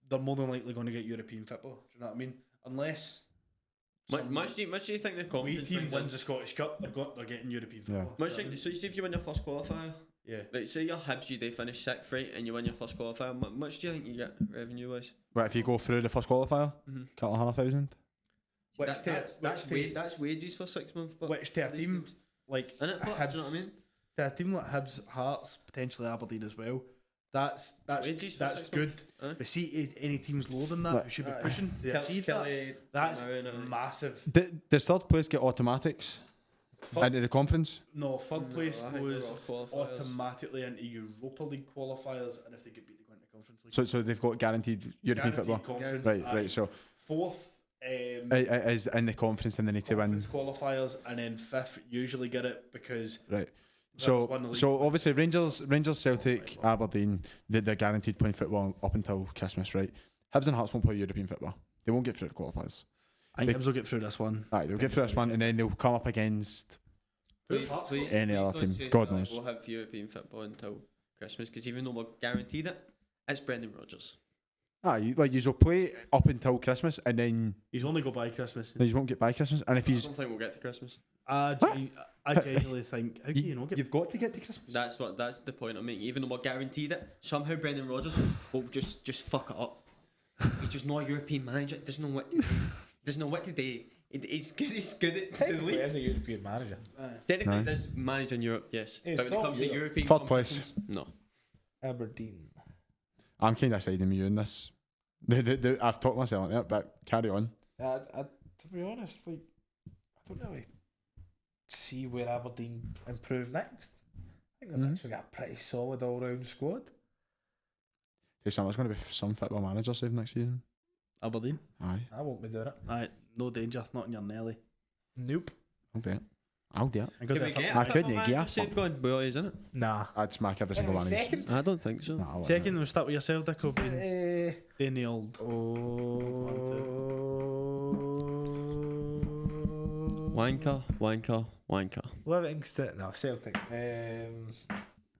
they're more than likely going to get European football. Do you know what I mean? Unless some much do you think the wee conference team brings in? wins the Scottish Cup, they're getting European Yeah. football. Much think, so you see if you win your first qualifier, Yeah. like say your Hibs you finish 6th, right, and you win your first qualifier, much do you think you get revenue wise? Right, if you go through the first qualifier, Mm-hmm. couple of 100,000. That's wages for 6 months, but Which to a team like Innit, but, Hibs, do you know what I mean? to a team like Hibs, Hearts, potentially Aberdeen as well, that's Wages for that's 6 good. months. Aye. But see any teams lower than that Like- who should be pushing to achieve that. Kelly, That's Sfw, massive. Does third place get automatics Third, into the conference? no, third place I think goes they're all qualifiers. automatically into Europa League qualifiers, and if they get beat, they go into Conference League. So they've got guaranteed European Guaranteed football. conference. Right, Aye. right. So Fourth, it is in the conference, and they need to win. conference qualifiers, and then fifth usually get it because Right. whoever's won the league. So obviously Rangers, Celtic, Aberdeen, they're guaranteed playing football up until Christmas, right? Hibs and Hearts won't play European football. They won't get through the qualifiers. I think Hibs will get through this one. Right, they'll get through this one, and then they'll come up against. Please, please, Any please other don't team, say God that knows. we'll have European football until Christmas, because even though we're guaranteed it, it's Brendan Rodgers. Like you'll play up until Christmas, and then He's only go by Christmas. you won't get by Christmas. And if I he's, don't think we'll get to Christmas. I genuinely think how can you not get? you've got to get to Christmas. That's the point I'm making. Even though we're guaranteed it, somehow Brendan Rodgers will just fuck it up. He's just not a European manager. Doesn't know what to do. Doesn't know what to do. He's good at the Technically, league. as a European manager. Technically, No. he does manage in Europe, yes. He's But when it from comes to Europe. European Third place. competitions, no. Aberdeen. I'm kind of siding with you in this. I've talked myself into it, but carry on. To be honest, like I don't really see where Aberdeen improve next. I think they've actually got a pretty solid all-round squad. There's going to be some football manager saved next season. Aberdeen. Aye. I won't be doing it. Aye, no danger, not in your Nelly. Nope. I'll do it. I'll do it. I Can we get I a couldn't, football yeah. manager safeguard? Well, isn't it? Nah. I'd smack every single one of these. Second. I don't think so. Nah, I'll let Second, we'll start with yourself, Dick O'Brien. Doing the old. Wanker. Livingston. No, Celtic.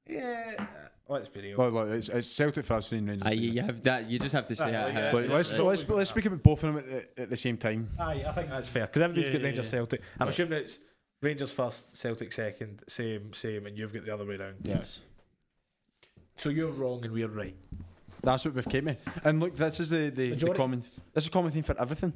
Yeah. Let's be real. Look, it's Celtic for us and Rangers. You have that. You just have to say Aye, it. yeah. Look, let's speak about both of them at the same time. Aye, I think that's fair because everybody's got Yeah, Rangers yeah. Celtic. I'm assuming it's Rangers first, Celtic second, same, and you've got the other way round. Yes. So you're wrong and we're right. That's what we've kept me. And look, this is the Majority. common. This is a common theme for everything.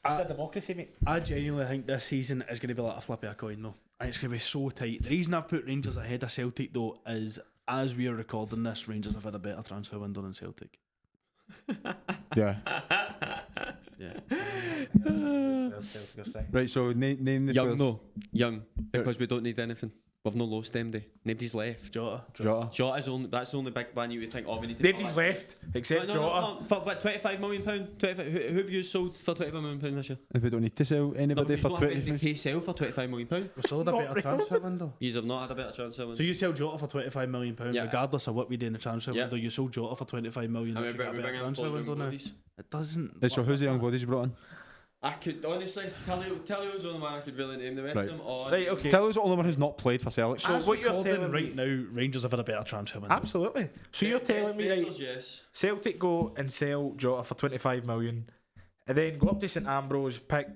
It's a democracy, mate. I genuinely think this season is going to be like a flip of a coin, though. And it's going to be so tight. The reason I've put Rangers ahead of Celtic, though, is as we are recording this, Rangers have had a better transfer window than Celtic. Yeah. Yeah. There's Celtic are second. Right. So name the Young, players. no. Young. Because we don't need anything. We've no lost them day. Nobody's left. Jota. Jota's only. That's the only big one you would think. Oh, we need to. Nobody's left except Jota. For what, £25 million? 25. Who have you sold for £25 million this year? If we don't need to sell anybody for They 20. pay sell for £25 million. We still had a Not better real. transfer window. You have not had a better chance. So you sell Jota for £25 million, Yeah. regardless of what we do in the transfer Yeah. window. You sold Jota for £25 million. I That should be a better transfer window now. It doesn't. Right, so who's the young bodies you brought in? I could honestly tell you was the only one I could really name. The rest Right. of them all. Right, okay. Tell us the only one who's not played for Celtic. So As what you're recording telling right me now, Rangers have had a better transfer window. Absolutely. So you're telling me right? Yes. Celtic go and sell Jota for 25 million, and then go up to St Ambrose, pick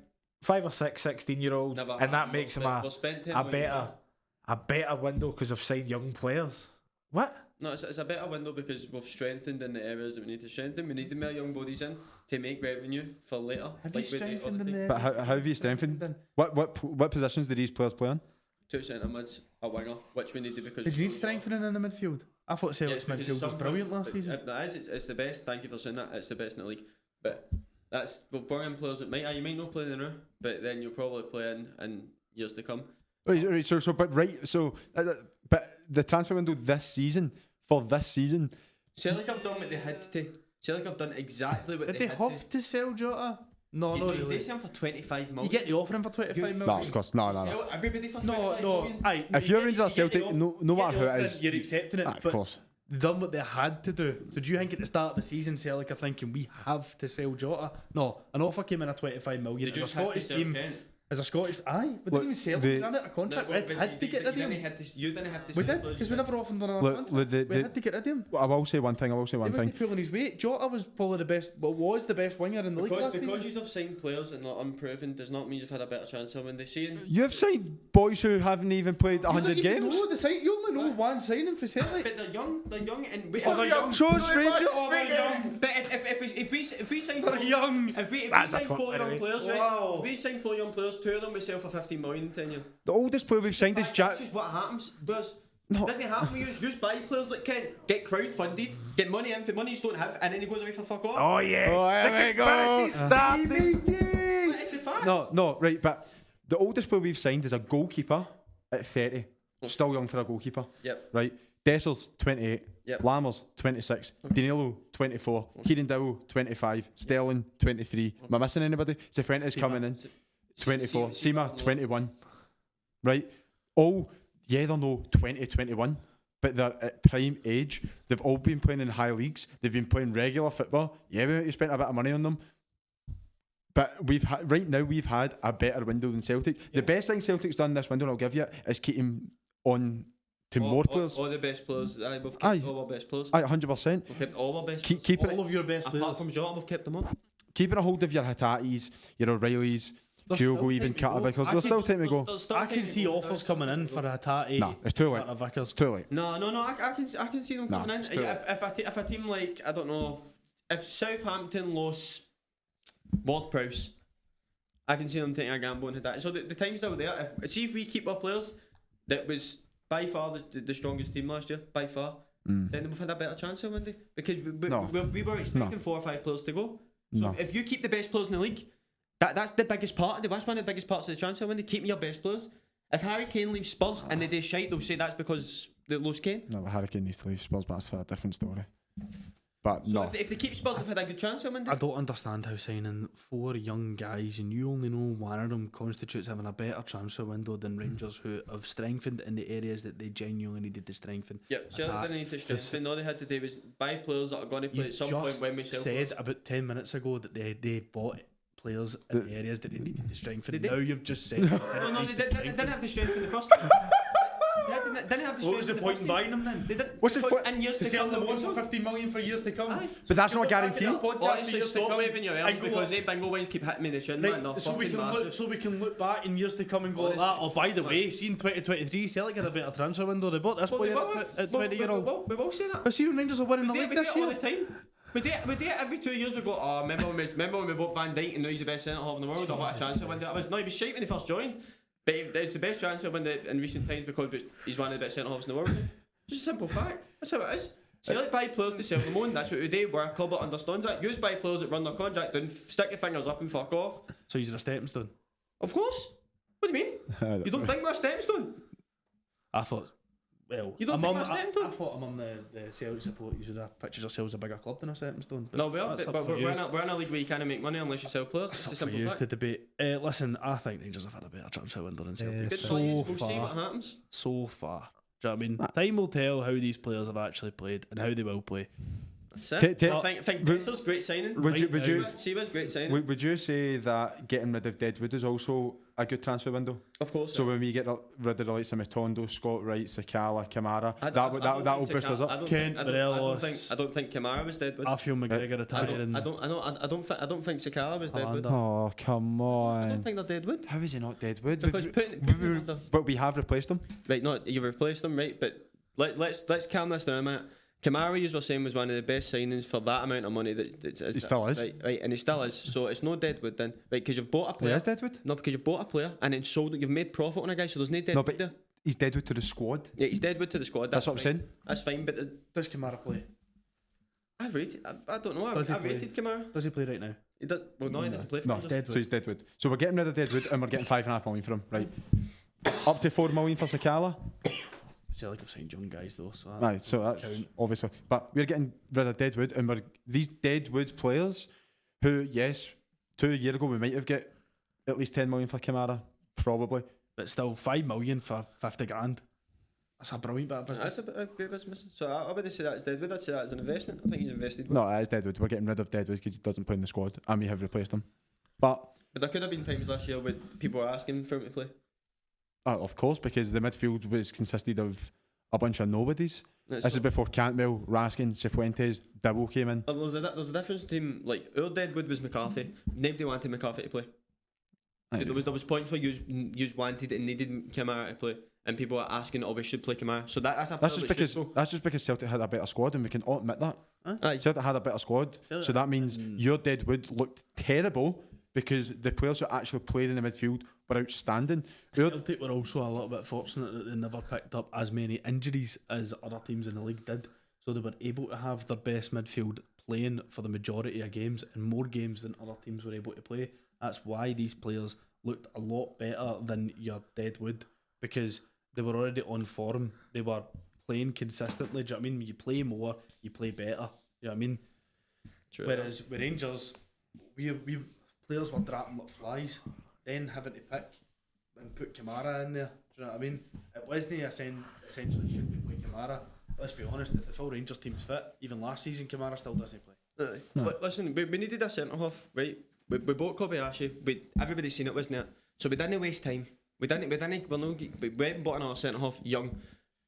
5 or 6 16-year-olds, and that makes him a better window because they've signed young players. What? No, it's a better window because we've strengthened in the areas that we need to strengthen. We need the more young bodies in to make revenue for later. Have you we do strengthened other in things. the... But how have you strengthened? What positions do these players play on? 2 centre mids, a winger, which we needed because. Did you need strengthening in the midfield? I thought Celtic's because midfield was some- brilliant last season. It's the best. Thank you for saying that. It's the best in the league. But we've brought in players that you might not play in now, but then you'll probably play in years to come. Right, but the transfer window this season. Celtic have done what they had to. Celtic have done exactly what Did they they had have to sell Jota? No, to. no, You really. sell him for 25 million. You get the offer him for 25 million. No, of course, no. Sell everybody for 25 No, million. aye. If you're Rangers or Celtic, no matter who it is, you're accepting it. of But course. they've done what they had to do. So do you think at the start of the season, Celtic are thinking we have to sell Jota? No, an offer came in at 25 million. They As a just have to Scottish sell team, Kent. as a Scottish, aye, we Look, didn't even sell the- him. We ran out of contract. No, We had to get rid of him. You didn't have to. We sell did players, because we never offered him another Look, contract. We the- had to get rid of him. I will say one thing. He wasn't pulling his weight. Jota was probably the best. Well, was the best winger in the league last Because season. you have signed players and not unproven does not mean you've had a better chance of when they saying. You have signed boys who haven't even played 100 games. You only know one signing for Celtic. But they're young and we They're young. So is Rangers. But if we sign They're young. if we That's sign a cut, 4 by the young way. players, Wow. right? We sign 4 young players, 2 of them we sell for 15 million, 10 years. The oldest player we've signed is Jack. That's just what happens. Because No. doesn't it happen with you? Just buy players like Kent, get crowd funded, get money in for money you don't have, and then he goes away for fuck off. Oh yes. Oh, the here we go. conspiracy started. It's a fact. No, right, but the oldest player we've signed is a goalkeeper at 30. Still young for a goalkeeper. Yep. Right. Desser's 28. Yep. Lammers 26. Danilo 24. Kieran Dowell 25. Sterling 23. Am I missing anybody? Cifuentes coming in 24. Seema 21. Right. All, yeah, they're no 20, 21, but they're at prime age. They've all been playing in high leagues. They've been playing regular football. Yeah, we spent a bit of money on them. But right now we've had a better window than Celtic. The best thing Celtic's done this window, and I'll give you it, is keeping on to more players. All the best players. Aye, we've kept Aye. all our best players. Aye, 100%. We've kept all our best Keep, players. keeping, All of your best Apart players. from Jota, we've kept them up. keeping a hold of your Hatatis, your O'Reillys, There's Kyogo, still even time to go. Carter-Vickers. There's still time to go. I can see offers coming in for Hatati. Nah, it's too late. Carter Vickers. It's too late. No, I can see them Nah, coming it's in. too If a team like, I don't know, if Southampton lost Ward-Prowse, I can see them taking a gamble into that. So the times that were there, if we keep our players, that was by far the strongest team last year, by far, then we've had a better chance of winning. Because we were expecting 4 or 5 players to go. So No. if you keep the best players in the league, that's the biggest part. That's one of the biggest parts of the transfer window, keeping your best players. If Harry Kane leaves Spurs and they do shite, they'll say that's because they lost Kane. No, but Harry Kane needs to leave Spurs, but that's for a different story. But So no. if they keep Spurs, they've had a good transfer window. I don't understand how signing 4 young guys and you only know one of them constitutes having a better transfer window than Rangers, who have strengthened in the areas that they genuinely needed to strengthen. Yep, Celtic didn't need to strengthen. All they had to do was buy players that are going to play You at some just point when we sell said players. about 10 minutes ago that they bought players in the areas that they needed to strengthen. Did they? Now you've just said No, they didn't have the strength in the first time. They didn't have the What was the strength point in in the buying them then? They didn't. What's the because point? in years to come, them on for 15 million for years to come. Aye. But that's not a guarantee. Honestly, stop waving your arms and go because up. they bingo wines keep hitting me in the shin. Right, Man, they're so we fucking can massive. look. So we can look back in years to come and go like Honestly. that. Oh, by the way, see in 2023, Celtic had a better transfer window. They bought this But boy we in will at have- 20-year-old. we will say that. But see, when Rangers are winning the We league do it this all the year. time. We do it every 2 years. We go, oh, remember when we bought Van Dijk and now he's the best centre half in the world? Or what a transfer window. He was shite when he first joined, but it's the best transfer window in recent times because he's one of the best centre halves in the world. It's just a simple fact. That's how it is. Celtic buy players to sell them on. That's what we do. We're a club that understands that. Use buy players that run their contract down, stick your fingers up and fuck off. So he's a stepping stone. Of course. What do you mean? You don't think we're a stepping stone? I thought. Well, You don't think we're a stepping stone? I thought among the Celtic support, you should have pictured yourselves a bigger club than a stepping stone. No, we are, that's but up for we're yous. in a league where you can't make money unless you sell players. It's That's a up for simple yous fact. to debate. Listen, I think Rangers have had a better transfer window than Celtic. Good so for yous. far. We'll see what happens. So far. Do you know what I mean? Time will tell how these players have actually played and how they will play. That's it. T- I think Besser's great signing. Would you Siva's great signing. would you say that getting rid of Deadwood is also a good transfer window? Of course. So when we get rid of the likes of Matondo, Scott Wright, Sakala, Kamara, I that don't will think boost us I up. don't Kent, think- Morelos. I don't think Kamara was Deadwood. I feel McGregor I retiring. don't think Sakala was Deadwood. Helander. Oh come I don't on! think they're Deadwood. How is he not Deadwood? Because But we have replaced him. right, no, you've replaced them, right? But let's calm this down a minute. Kamara, you were saying, was one of the best signings for that amount of money. He still is. Right, and he still is. So it's no Deadwood then, right? Because you've bought a He player. is Deadwood. No, because you've bought a player and then sold it. You've made profit on a guy, so there's no Deadwood No, but there. he's Deadwood to the squad. Yeah, he's Deadwood to the squad. That's what I'm fine. saying. That's fine, but Does Kamara play? I've rated. I don't know. Does he I've play? rated Kamara. Does he play right now? He does. Well, no, he doesn't play for No, Rangers. Deadwood. so he's Deadwood. So we're getting rid of Deadwood and we're getting 5.5 million for him. Right. Up to 4 million for Sakala. Celtic have signed young guys though, so Right, so that's count. obviously. But we're getting rid of Deadwood, and we're these Deadwood players who, yes, 2 years ago we might have get at least 10 million for Kamara, probably. But still, 5 million for 50 grand. That's a brilliant bit of business. That's a great business. So I wouldn't say that's Deadwood. I'd say that as an investment. I think he's invested. No, it is Deadwood. We're getting rid of Deadwood because he doesn't play in the squad, and we have replaced him. But There could have been times last year when people were asking for him to play. of course, because the midfield was consisted of a bunch of nobodies. This is before Cantwell, Raskin, Cifuentes, Dibble came in. There's a difference between, like, our Deadwood was McCarthy. Nobody wanted McCarthy to play. There was points where you wanted and needed Kamara to play, and people were asking, "Oh, we should play Kamara." So that's just because Celtic had a better squad, and we can all admit that. Aye. Celtic had a better squad, so that means your Deadwood looked terrible because the players who actually played in the midfield were outstanding. Celtic were also a little bit fortunate that they never picked up as many injuries as other teams in the league did, so they were able to have their best midfield playing for the majority of games and more games than other teams were able to play. That's why these players looked a lot better than your Deadwood, because they were already on form. They were playing consistently. Do you know what I mean? You play more, you play better. You know what I mean? True. Whereas with Rangers, we players were dropping like flies, then having to pick and put Kamara in there. Do you know what I mean? It wasn't essentially should we play Kamara. Let's be honest, if the full Rangers team's fit, even last season Kamara still doesn't play. Listen, we needed a centre half, right? We bought Kobayashi. Everybody's seen it, wasn't it? So we didn't waste time. We went and bought another centre half young.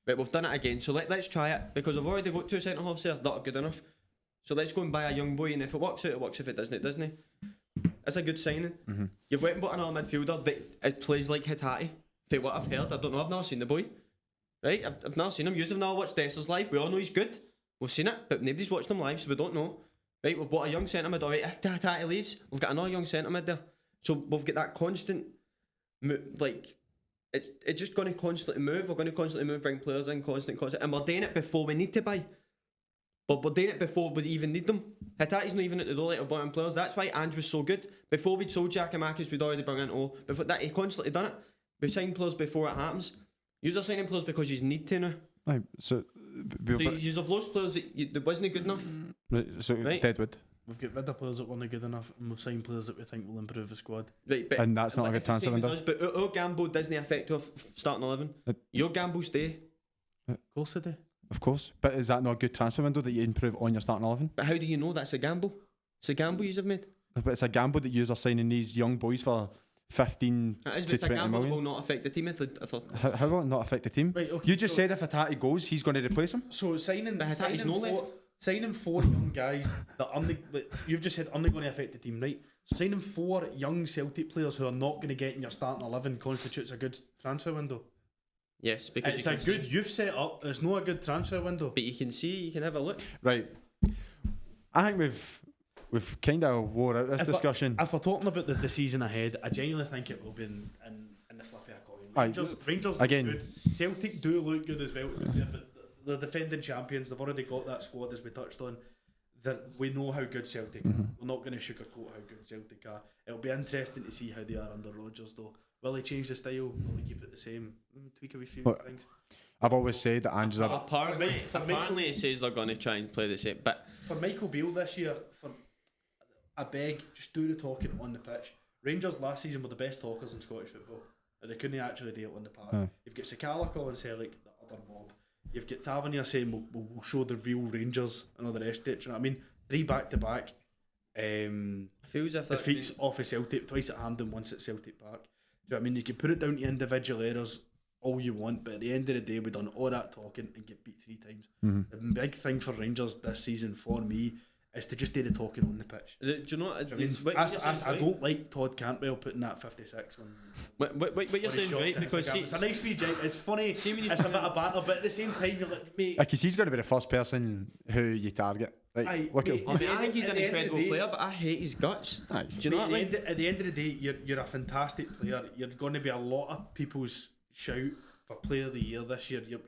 But we've done it again. So let's try it, because we've already got 2 centre halves there that are good enough. So let's go and buy a young boy, and if it works out, it works. If it doesn't, it doesn't. It's a good signing. Mm-hmm. You've went and bought another midfielder that plays like Hitati. For what I've heard, I don't know. I've never seen the boy. Right? I've never seen him. You've never watched Dessers live. We all know he's good. We've seen it, but nobody's watched him live, so we don't know. Right? We've bought a young centre mid. Alright, if Hitati leaves, we've got another young centre mid there. So we've got that constant, it's just going to constantly move. We're going to constantly move, bring players in, constant, and we're doing it before we need to buy. But we're doing it before we even need them. Hitati's not even at the door like we're buying players. That's why Ange was so good. Before we'd sold Giacomakis, we'd already brought in before that, he constantly done it. We sign players before it happens. You're signing players because you need to now. Right, so you have lost players that wasn't good enough. Right. Deadwood. We've got rid of players that weren't good enough, and we've signed players that we think will improve the squad. Right, but And that's not a good it's the transfer same as window. us, but our gamble doesn't affect our starting 11. Your gamble stay. Of course they do. Of course, but is that not a good transfer window that you improve on your starting 11? But how do you know that's a gamble? It's a gamble you have made. But it's a gamble that you are signing these young boys for 15 It is, but to it's a 20 gamble that million. will not affect the team. How will it not affect the team? Right, okay, You just said if Hatate goes, he's going to replace him. So signing But Hatate's no left. signing 4 young guys that only you've just said only going to affect the team, right? So signing 4 young Celtic players who are not going to get in your starting 11 constitutes a good transfer window. Yes, because It's a good youth set up. It's not a good transfer window. But you can have a look. Right. I think we've kind of wore out this discussion. If we're talking about the season ahead, I genuinely think it will be in the flippy coin. Rangers again. look good. Celtic do look good as well. But the defending champions, they've already got that squad as we touched on. That we know how good Celtic are. We're not going to sugarcoat how good Celtic are. It'll be interesting to see how they are under Rodgers though. Will he change the style? Will he keep it the same? Tweak a wee few things. I've always said that Angela. Apparently it says they're going to try and play the same. But For Michael Beale this year, I beg, just do the talking on the pitch. Rangers last season were the best talkers in Scottish football. And they couldn't actually do it on the park. You've got Sakala calling Celtic the other mob. You've got Tavernier saying we'll show the real Rangers and all the rest of it. Do you know what I mean? 3 back-to-back. feels as if Defeats off of Celtic, twice at Hampden, once at Celtic Park. Do you know what I mean? You can put it down to individual errors all you want, but at the end of the day, we've done all that talking and get beat 3 times. The big thing for Rangers this season, for me, is to just do the talking on the pitch. Do you know what? I don't like Todd Cantwell putting that 56 on. What you're saying, right? Because it's a nice wee jig. It's funny. It's a bit of banter, but at the same time, you're like, mate. Because he's going to be the first person who you target. Like, look at. I think he's an incredible player, but I hate his guts. Do you know what I mean? At the end of the day, you're a fantastic player. You're going to be a lot of people's shout for Player of the Year this year. You're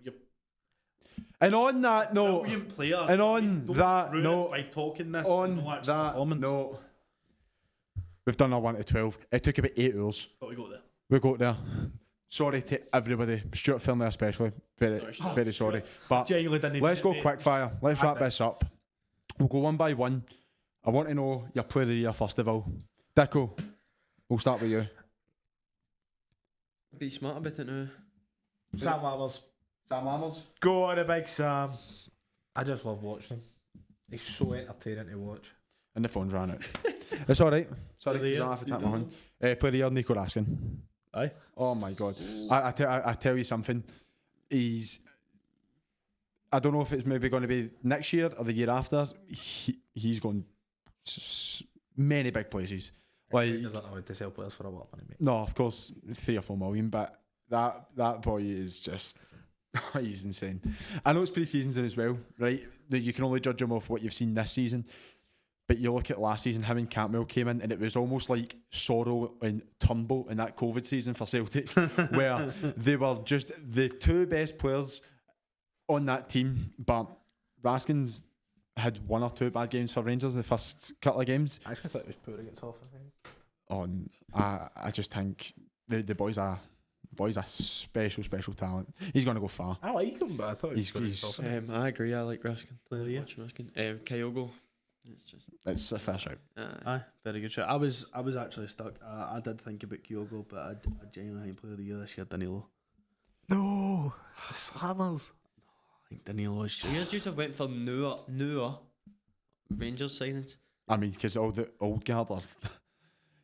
and on that note, player, and on that note, by talking this, on that note, we've done our 1 to 12. It took about 8 hours. But we got there. We got there. Sorry to everybody, Stuart Finlay especially. Very sorry. But let's go quick fire. Let's wrap this up. We'll go one by one. I want to know your Player of the Year first of all. Dicko, we'll start with you. Be smart about it now. Sam Lammers. Sam Lammers. Go on, a big Sam. I just love watching him. He's so entertaining to watch. And the phone's ran out. It's alright. Sorry, you don't have to tap my hand. Player of the Year, Nico Raskin. Aye. Oh my God. I tell you something. I don't know if it's maybe going to be next year or the year after. He's going many big places. Like, He doesn't know how to sell players for a lot of money, mate. no, of course, 3 or 4 million, but that boy is just he's insane. I know it's pre-season as well, right? That you can only judge him off what you've seen this season. But you look at last season, him and Cantwell came in, and it was almost like Sorrow and Turnbull in that COVID season for Celtic, where they were just the 2 best players on that team. But Raskin's had 1 or 2 bad games for Rangers in the first couple of games. I actually thought it was poor against Hoff, I think. I just think the boy's a special talent. He's going to go far. I like him, but I thought he was good. I agree. I like Raskin. Raskin. Kyogo. It's a fair shout. Aye, very good shot. I was actually stuck. I did think about Kyogo, but I genuinely think Player of the Year this year, Danilo. No, the Slammers. I think Danilo is just. You just have went for newer Rangers signings. I mean, because all the old guard are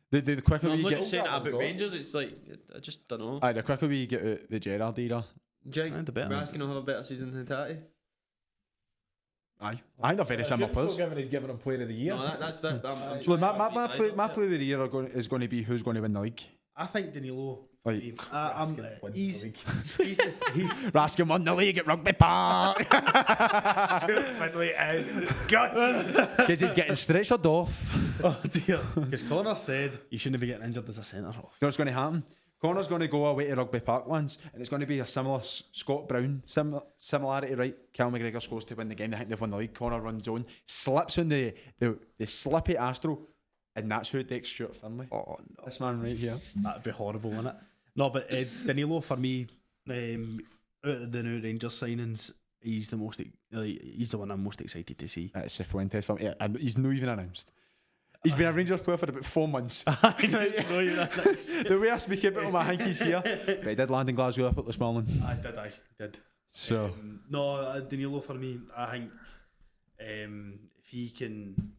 the quicker I'm we not get. just saying that about Rangers. It's like I just don't know. Aye, the quicker we get out the Gerrard era. Do you think Raskin will have a better season than Tati? Aye, I think they're very similar players. He's giving him Player of the Year. No, that's that. So my Player of the Year is going to be who's going to win the league. I think Danilo. Like, He's Raskin won the league at Rugby Park. Finlay is good. Because he's getting stretchered off. Oh dear. Because Connor said you shouldn't be getting injured as a centre half. You know what's going to happen? Connor's going to go away to Rugby Park once, and it's going to be a similar Scott Brown similarity, right? Cal McGregor scores to win the game. They think they've won the league. Connor runs on, slips on the slippy Astro, and that's who takes Stuart Finlay. Oh no, this man right here. That'd be horrible, wouldn't it? No, but Danilo for me, out of the new Rangers signings, he's the most he's the one I'm most excited to see. It's Cifuentes for me, yeah, and he's not even announced. He's been a Rangers player for about 4 months. The way I speak about him, I think he's here. But he did land in Glasgow Airport this morning. I did. So no, Danilo for me, I think if he can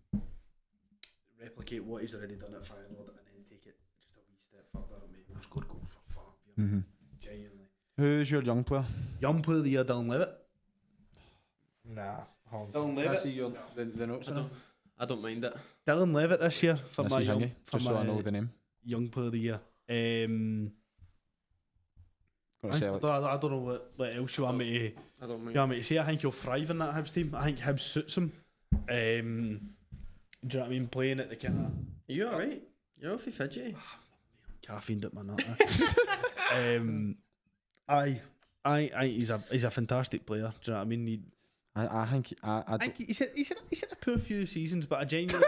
replicate what he's already done at Feyenoord and then take it just a wee step further, maybe we'll score goals for fun. Genuinely. Who's your young player? Young player of the year, Dylan Levitt. Nah. Dylan Can I Levitt. see the notes? I don't mind it. Dylan Levitt this year for Can I my see young, Hingy? for Just so I my know the name. young player of the year. Gotta I say, like, don't know what else you want me I don't mind. to say. I think he'll thrive in that Hibs team. I think Hibs suits him. Do you know what I mean? Playing at the kind of Are you alright? You're awfully fidgety. caffeine at my nut. He's a fantastic player. Do you know what I mean? I think I I think he's had a poor few seasons, but I genuinely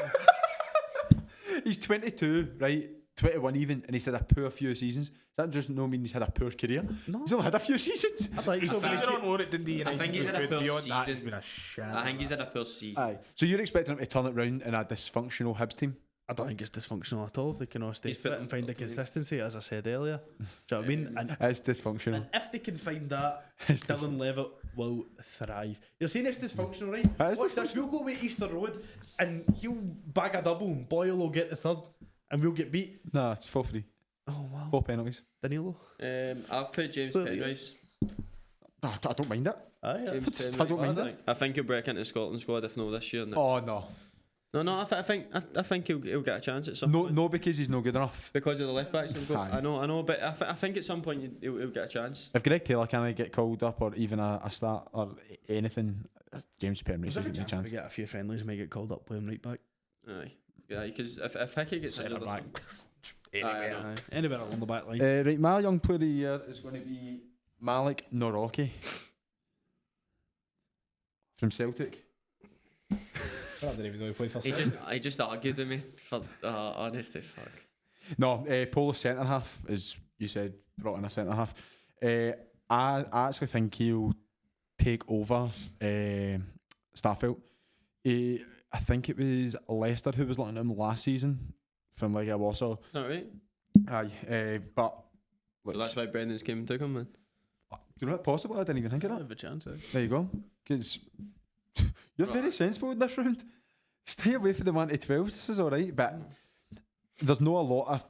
he's 22, right? 21 even, and he's had a poor few seasons. Does that just no mean he's had a poor career? no. He's only had a few seasons. I'd like His to season on loan at Dundee United I think he's was had a good. poor Beyond that, season. he's been a shit. I think he's had a poor season. Aye. So you're expecting him to turn it round in a dysfunctional Hibs team? I don't think it's dysfunctional at all if they can all stay He's fit put- and find the consistency, as I said earlier. Do you know what I mean? And It's dysfunctional. if they can find that, Dylan Levitt will thrive. You're saying it's dysfunctional, right? That is Watch this, we'll go with Easter Road and he'll bag a double and Boyle will get the third and we'll get beat. Nah, it's 4-3. Oh wow. 4 penalties. Danilo. I've put James Well, Penrice. I don't mind it. James I Penrice. don't mind it. I think he'll break into the Scotland squad if not this year. Oh no. No, I think he'll get a chance at some point. No, because he's no good enough. Because of the left backs they've got. Aye. I know, but I think at some point he'll get a chance. If Greg Taylor can't get called up or even a start or anything, James Penrice is getting a chance. We get a few friendlies and may get called up playing right back. Aye. Yeah, because if Hickey gets injured, or back. something- Aye, I know. Anywhere along the back line. Right, my young player of the year is going to be Malik Norocki from Celtic. I don't even know he played for He just argued with me for honest fuck. No, Polish centre half, as you said, brought in a centre half. I actually think he'll take over Starfelt. I think it was Leicester who was looking at him last season from Liga Warsaw. Not right. Aye, but So that's why Brendan's came and took him, man. you know what? Possible. I didn't even think of that. Have a chance. There you go. Because you're very sensible in this round. Stay away from the 1-12s. This is all right, but there's not a lot of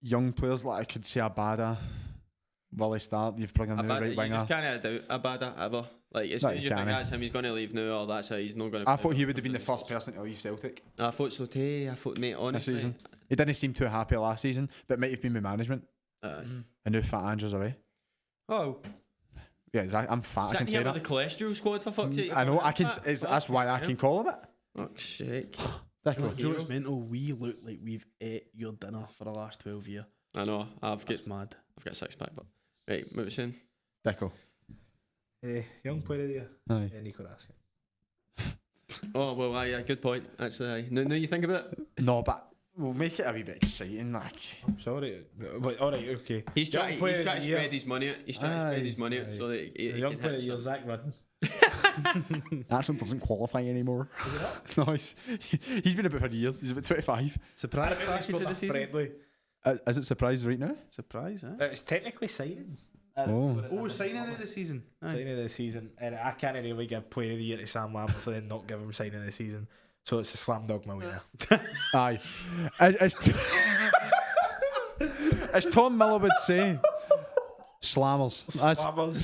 young players like I could say Abada. Will he start? You've brought in the right You winger. just can't doubt Abada ever. Like as No, soon as you you think can't. that's him, he's going to leave now, or that's how he's not going to. I thought he would have been the first person to leave Celtic I thought so too. I thought, mate, this honestly. season. He didn't seem too happy last season, but it might have been with management. And now Fat Andrew's away. Oh, Yeah, I'm fat. I can sitting say here that. with the cholesterol squad for fuck's sake. I know. I can. That's why I can call him it. Fuck's sake. Deco. Do you know what's mental? We look like we've ate your dinner for the last 12 years. I know. I've got That's mad. a 6-pack, but right. What was saying? Deco. Young player of the year. Aye. Nico Raskin. Oh well, aye, good point. Actually, aye. Now you think about it. No, but we'll make it a wee bit exciting. Like, I'm sorry. But alright, okay. He's Young trying player to of the year. spread his money out. He's trying to spread his money out so that The he young can player of hit the year, some. Zach Ruddens. actually doesn't qualify anymore. No, he's been about for years. He's about 25. Surprise package of the season. Friendly. Is it surprised right now? Surprise, eh? It's technically signing. Oh, signing of the season. Aye. Signing of the season. And I can't really give player of the year to Sam Lambert and then not give him signing of the season. So it's a slam dog my winner. Aye. As Tom Miller would say, slammers. That's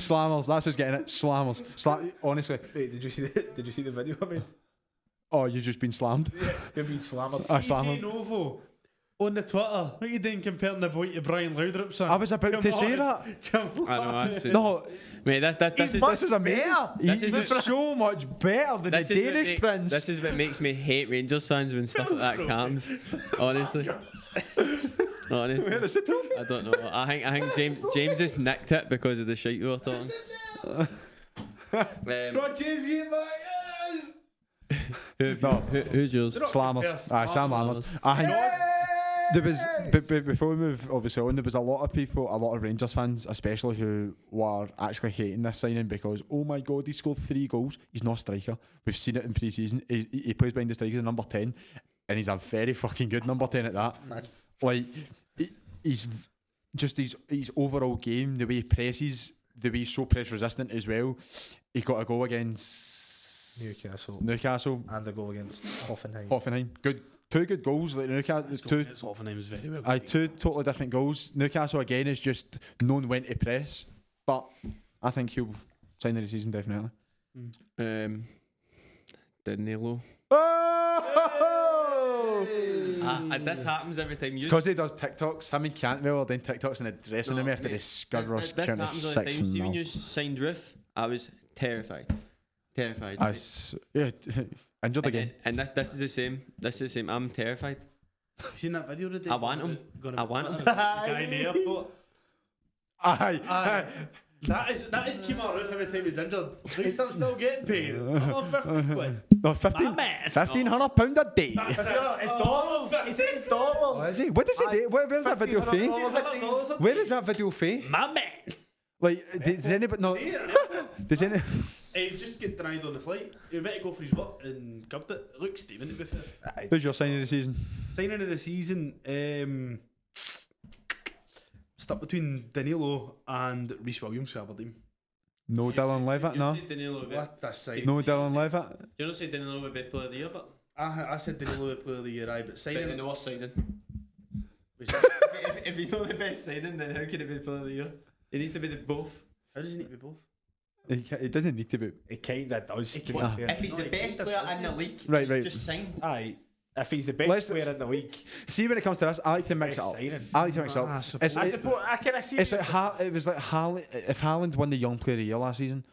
slammers. That's who's getting it. Slammers. Honestly. Wait, did you see the video I made? Oh, you've just been slammed. You've been slammered. I slammed him. Novo on the Twitter. What are you doing comparing the boy to Brian Laudrup, son? I was about to say that. Come on. I know. That's it. No, Mate, this this is amazing. This He's is so much better than the This is, what Danish prince. this is what makes me hate Rangers fans when stuff like that comes. Honestly. Honestly. Where is it, Tom? I don't know. I think James just nicked it because of the shite we were talking. James, get back. No. Who's yours? Slammers. Aye, Sam Lammers. I think. There was, before we move obviously on, there was a lot of Rangers fans especially, who were actually hating this signing because, oh my god, he scored 3 goals. He's not a striker. We've seen it in pre-season. He plays behind the striker, number 10, and he's a very fucking good number 10 at that. Like, he's just his overall game, the way he presses, the way he's so press resistant as well. He got a goal against Newcastle and a goal against Hoffenheim. Good. 2 good goals, like Newcastle. Hoffenheim is very well. 2 totally different goals. Newcastle again is just known when to press, but I think he'll sign of the season definitely. Danilo. Oh! And this happens every time. It's because he does TikToks. Him and Cantwell are doing TikToks in the dressing room after the scud Ross County County 6. See, when 6-0. you signed Riff, I was terrified. Yeah, injured again. And this is the same. This is the same. I'm terrified. You seen that video today? I want him. I want him. Guy in the airport. Aye. That is Kilmarnock every time he's injured. At least I'm still getting paid. I'm on 50 quid. No, £1,500 a day. It's dollars. He says dollars. Oh, is he? What does he do? Where's that video for? Where is that video for? My man. Like, does anybody know? Does any? He just get denied on the flight. He meant to go for his work and grabbed it. Look, Stephen, to be fair. Who's your signing of the season? Signing of the season, stuck between Danilo and Rhys Williams for Aberdeen. No Dylan Levitt, no. What a sight. No Dylan Levitt. You don't say Danilo would be player of the year, but I said Danilo would player of the year, aye, but signing. the worst signing. if he's not the best signing, then how can it be player of the year? It needs to be both. How does he need to be both? It doesn't need to be. It kind of does. If he's the best player in the league, Right. he's just signed. Aye. If he's the best player in the league, See, when it comes to this, I like to mix it up. I like to mix it up. I kind of see. It's like it was like if Haaland won the Young Player of the Year last season,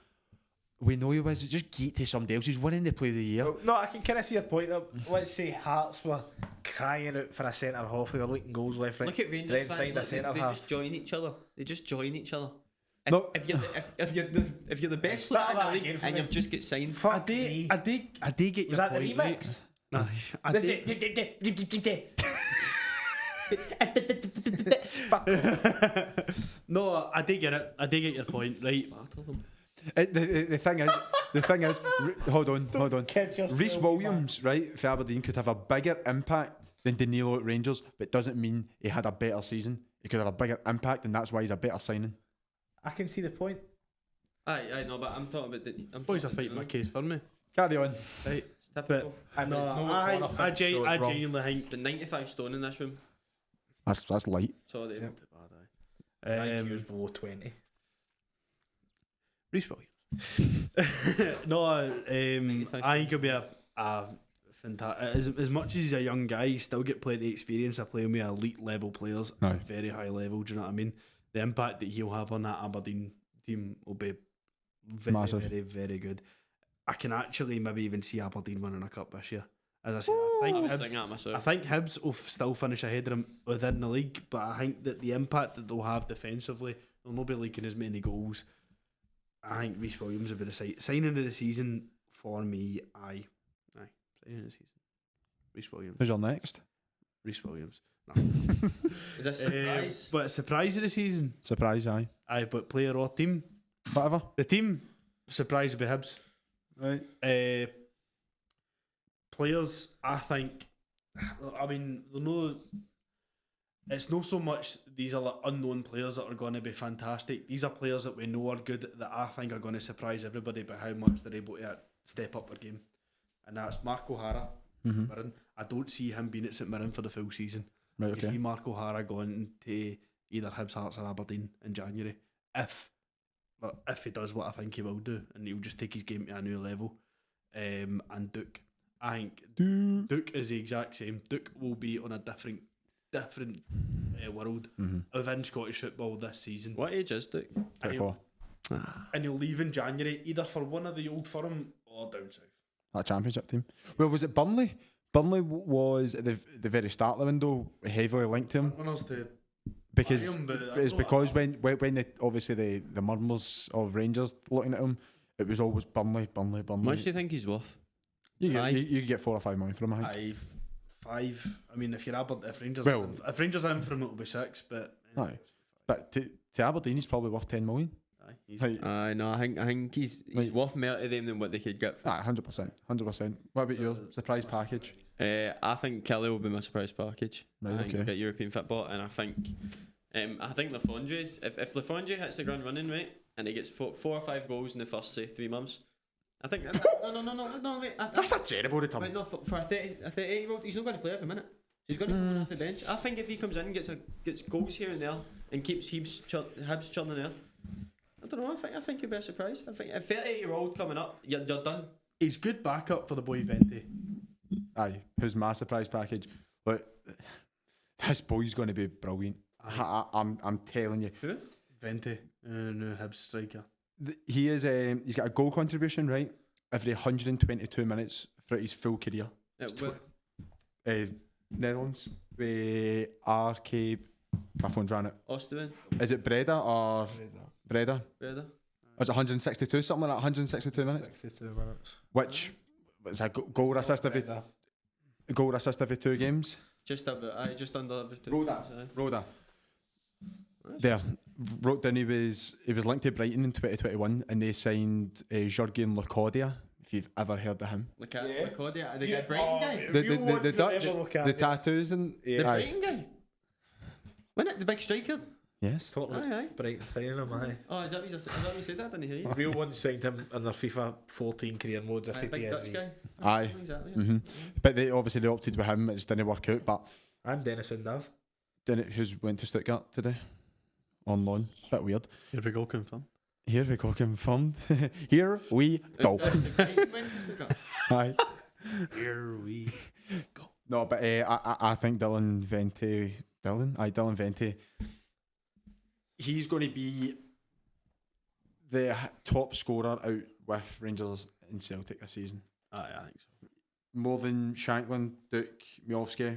we know he was. Just get to somebody else. He's winning the Player of the Year. No, I can kind of see your point. Let's say Hearts were crying out for a centre half. They were leaking goals left, right. Look at Rangers fans. They just join each other. No. If you're the best player in the league and you've just get signed, I did get Was your that the point, remix? Right? I did. No, I did get it. I did get your point, right? The thing is, hold on. Rhys Williams, right, for Aberdeen could have a bigger impact than Danilo at Rangers, but doesn't mean he had a better season. He could have a bigger impact, and that's why he's a better signing. I can see the point. I know, but I'm talking about Boys are fighting my case for me. Carry on. Right. Typical. I genuinely think The 95 stone in this room. That's light. So they not too bad. He was below 20. Rhys Williams. No, I think he'll be a fantastic. As much as he's a young guy, he still get plenty of experience of playing with elite level players at a very high level. Do you know what I mean? The impact that he'll have on that Aberdeen team will be very, massive. very, very good. I can actually maybe even see Aberdeen winning a cup this year. As I said, I think Hibs will still finish ahead of them within the league, but I think that the impact that they'll have defensively, they'll not be leaking as many goals. I think Rhys Williams will be the signing of the season for me. Aye, signing of the season. Rhys Williams. Who's your next? Rhys Williams. Is this a surprise? But surprise of the season. Surprise, aye. Aye, but player or team. Whatever. The team surprise will be Hibs. Right. Players, I think. I mean, it's not so much these are like unknown players that are going to be fantastic. These are players that we know are good, that I think are going to surprise everybody by how much they're able to step up their game. And that's Mark O'Hara, St Mirren. I don't see him being at St Mirren for the full season. Right, I see Mark O'Hara going to either Hibs, Hearts or Aberdeen in January. If he does what I think he will do, and he'll just take his game to a new level. And Duke. I think Duke is the exact same. Duke will be on a different world within Scottish football this season. What age is Duke? 24. And he'll leave in January either for one of the old firm or down south. That championship team. Well, was it Burnley? Burnley was at the very start of the window heavily linked to him. Because when the murmurs of Rangers looking at him, it was always Burnley. How much do you think he's worth? You get 4 or 5 million for him, I think. 5. I mean, if you're if Rangers, Well- if Rangers are in for him, it'll be 6. But Aye. But to Aberdeen, he's probably worth 10 million. aye, he's Like, No, I think he's Like- worth more to them than what they could get. For. 100%. 100%. What about your surprise package? I think Kelly will be my surprise package. Right, I think okay. he'll get European football, and I think Lafondre, if Lafondre hits the ground running, right, and he gets 4 or 5 goals in the first, say, 3 months, I think no, wait, That's a terrible return. wait, no, for a 38-year-old, he's not going to play every minute. He's going to come off the bench. I think if he comes in and gets goals here and there and keeps Hibs churning there, I don't know. I think he'll be a surprise. I think a 38-year-old coming up, you're done. he's good backup for the boy Vente. Aye, who's my surprise package? Look, this boy's going to be brilliant. I'm telling you. Who? Vente, new Hibs striker. He is. He's got a goal contribution, right, every 122 minutes throughout his full career. Netherlands. RK. My phone's ran it. Ostuen, Is it Breda or Breda? Breda. Or is it 162? Something like that. 162 minutes. 62 minutes. Which is a goal assist every 2 games. Just under every 2. Roda. There. Wrote down he was linked to Brighton in 2021 and they signed Jurgen Lacodia, if you've ever heard of him. Lacodia, the guy, Brighton guy. The Dutch, the tattoos and The Brighton guy. Wasn't it the big striker? yes. Totally. Aye. Brighton signing him, aye. Oh, is that what you said? That I didn't hear you. Real ones signed him in their FIFA 14 career modes if Aye, they big Dutch PSV. guy. Aye. Exactly. But they opted with him. It just didn't work out. But And Dennis Undav. who's went to Stuttgart today on loan. Bit weird. Here we go, confirmed. Here we go, confirmed. Here we go. Aye. Here we go. No, but I think Dylan Vente. Dylan Vente. He's going to be the top scorer out with Rangers and Celtic this season. Aye, I think so. More than Shanklin, Duke, Miovski.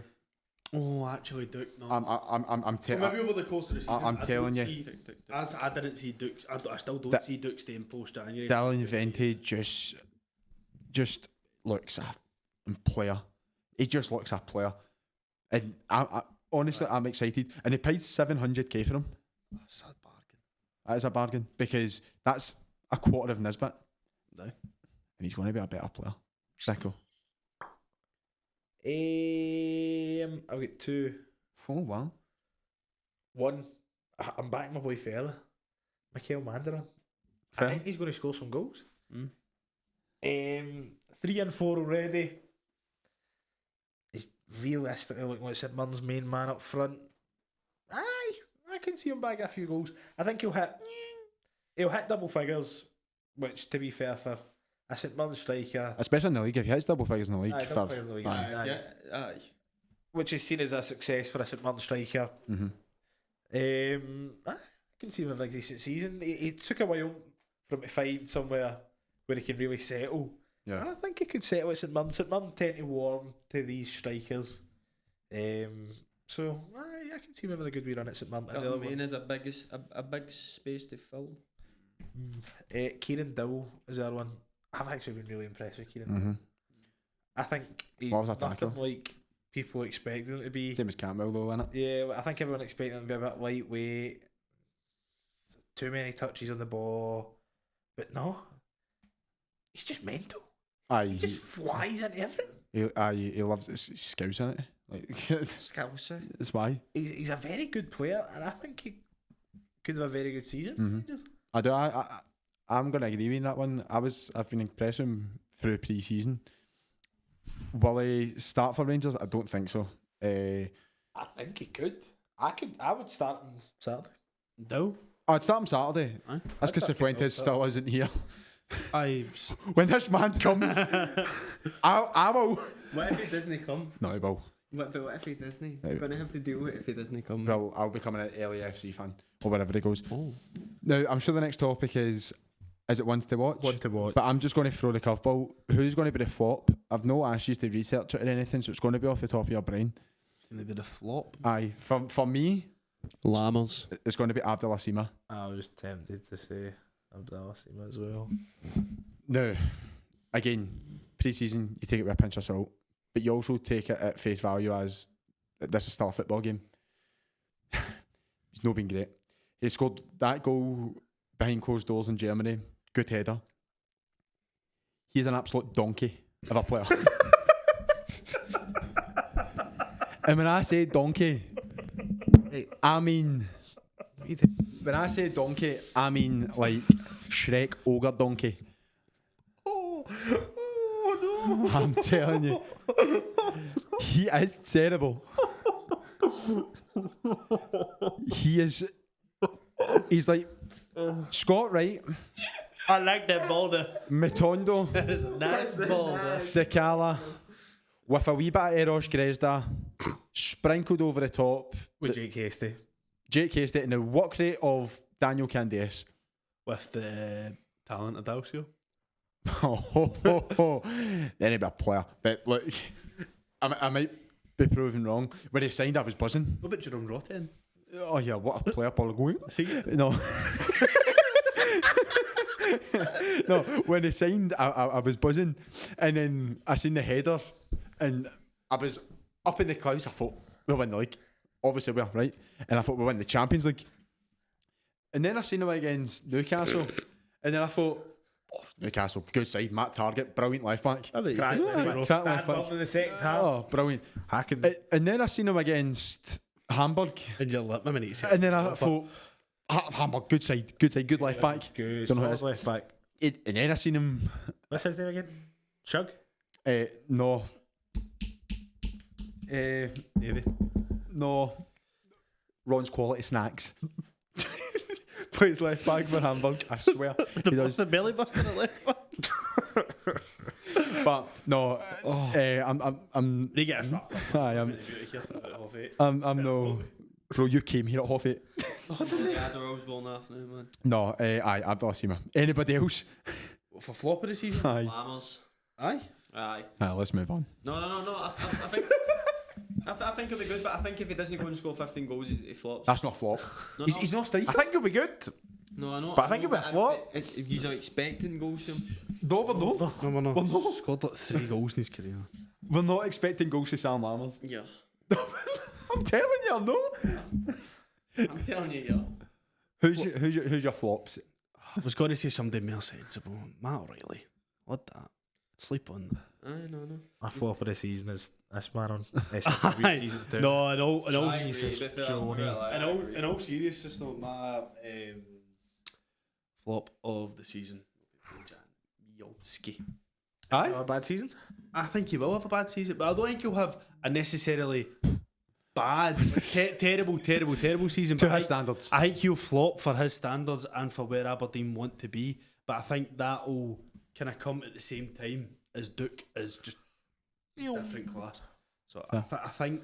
Oh, actually, Duke. No. I'm Maybe over the course of the season. I'm I telling don't you. see- As I didn't see Duke's. I still don't That- see Duke staying post January. Dylan Vente just looks a player. He just looks a player, and I honestly I'm excited. And he paid 700k for him. Sad bargain. That is a bargain because that's a quarter of Nisbet, No. and he's going to be a better player. Sicko. I've got 2. Oh wow. One, I'm back my boy fella, Michael Mandarin. I Fair. think he's going to score some goals. Mm. 3 and 4 already. He's realistically looking like St Mirren's main man up front. Aye, I can see him bagging a few goals. I think he'll hit double figures, which to be fair for a St Mirren striker, Especially in the league, if he hits double figures in the league, Aye, double figures in the league, aye. Aye. which is seen as a success for a St Mirren striker. Mhm. I can see him having a decent season. He took a while for him to find somewhere where he can really settle. Yeah. I think he could settle at St Mirren. St Mirren tend to warm to these strikers. So I can see him having a good wee run at St Mirren. And the other Main one, is a big space to fill. Kieran Dowell is the other one. I've actually been really impressed with Kieran. Mhm. I think he's Loves a tackle. nothing like people expect him to be. Same as Campbell though, innit? Yeah, I think everyone expected him to be a bit lightweight, too many touches on the ball, but no, he's just mental. Aye. He just flies into everything. He loves his scouts in it. Like Scouser. that's why. He's a very good player, and I think he could have a very good season. Mhm. Just- I do. I'm gonna agree with that one. I've been impressed with him through pre-season. Will he start for Rangers? I don't think so. I think he could. I would start him Saturday. No. I'd start him Saturday. Aye. That's because I'd start Cifuentes him still isn't here. I. When this man comes, I will. What if he doesn't come? No, he will. But what if he doesn't? Right. You're gonna have to deal with it if he doesn't come. Well, I'll be coming an LIFC fan or wherever he goes. Oh. Now, I'm sure the next topic is it ones to watch? One to watch. But I'm just going to throw the curveball. Who's going to be the flop? I've no asked you to research it or anything, so it's going to be off the top of your brain. Gonna be the flop. Aye, for me, Lammers. it's going to be Abdallah Sima. I was tempted to say Abdallah Sima as well. No, again, pre-season, you take it with a pinch of salt. but you also take it at face value as this is still a football game. He's not been great. He scored that goal behind closed doors in Germany. Good header. He's an absolute donkey of a player. And when I say donkey, I mean... When I say donkey, I mean like Shrek ogre donkey. Oh no! I'm telling you, he is terrible. He's like Scott, right? I like that boulder. Matondo, That is a nice boulder. Sakala, with a wee bit of Eros Grezda, sprinkled over the top. With Jake Hasty. Jake Hasty and the work rate of Daniel Candias. With the talent of Dalcio. Then he'd be a player. But look, I might be proven wrong. When he signed, I was buzzing. What about Jerome Rotten? Oh yeah, what a player, Paul going. See? No. No, when he signed, I was buzzing. And then I seen the header and I was up in the clouds. I thought, we'll win the league. Obviously we are, right? And I thought we'll win the Champions League. And then I seen him against Newcastle. And then I thought, Newcastle, good side. Matt Target, brilliant left back. Crack left back. in the second half. Oh, brilliant. And then I seen him against Hamburg. And your lip, I mean, And then I thought, Hamburg, good side, good left back. Good. Don't know who it is. Left back. And then I seen him. What's his name again? Shug? No. Maybe. No. Ron's Quality Snacks. Plays left back for Hamburg, I swear. He does. The belly buster at left back. But no, I'm. They get a shot. I'm no. Bro, you came here at 8:30. Yeah, they're always born afternoon, man. No, I've seen him. Anybody else? For flop of the season? Aye. Lammers. Aye. Aye. Let's move on. No. I think. I think he'll be good, but I think if he doesn't go and score 15 goals, he flops. That's not a flop. No, He's not striking. I think he'll be good. No, I know. But I think he'll be a flop. If you're expecting goals from him. No, we're not. We're not. Scored like 3 goals in his career. We're not expecting goals from Sam Lammers. Yeah. I'm telling you, I'm not. I'm telling you, yeah. Who's your flops? I was going to say somebody more sensible. Matt O'Reilly. What that? Sleep on that. Aye, no. My flop of the season is Sfw Aye. season 2. No, in all I agree, seriousness, but for Johnny. that, in all seriousness, though, my flop of the season will be A bad season? I think he will have a bad season, but I don't think he'll have a necessarily bad, terrible season. To But his standards. I think he'll flop for his standards and for where Aberdeen want to be. But I think that will kind of come at the same time as Duke is just different class. So I think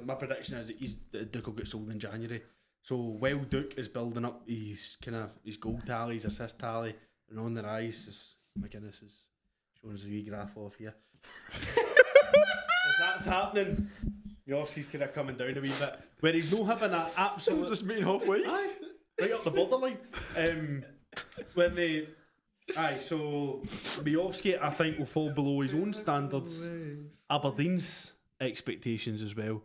my prediction is that Duke will get sold in January. So while Duke is building up his goal tally, his assist tally, and on the rise, as McGuinness is showing us a wee graph off here. As that's happening, Yorkie's kind of coming down a wee bit. Where he's not having an absolute... Just meeting halfway. Aye, right up the borderline. When they... Aye, so Miovski, I think, will fall below his own standards. Aberdeen's expectations as well.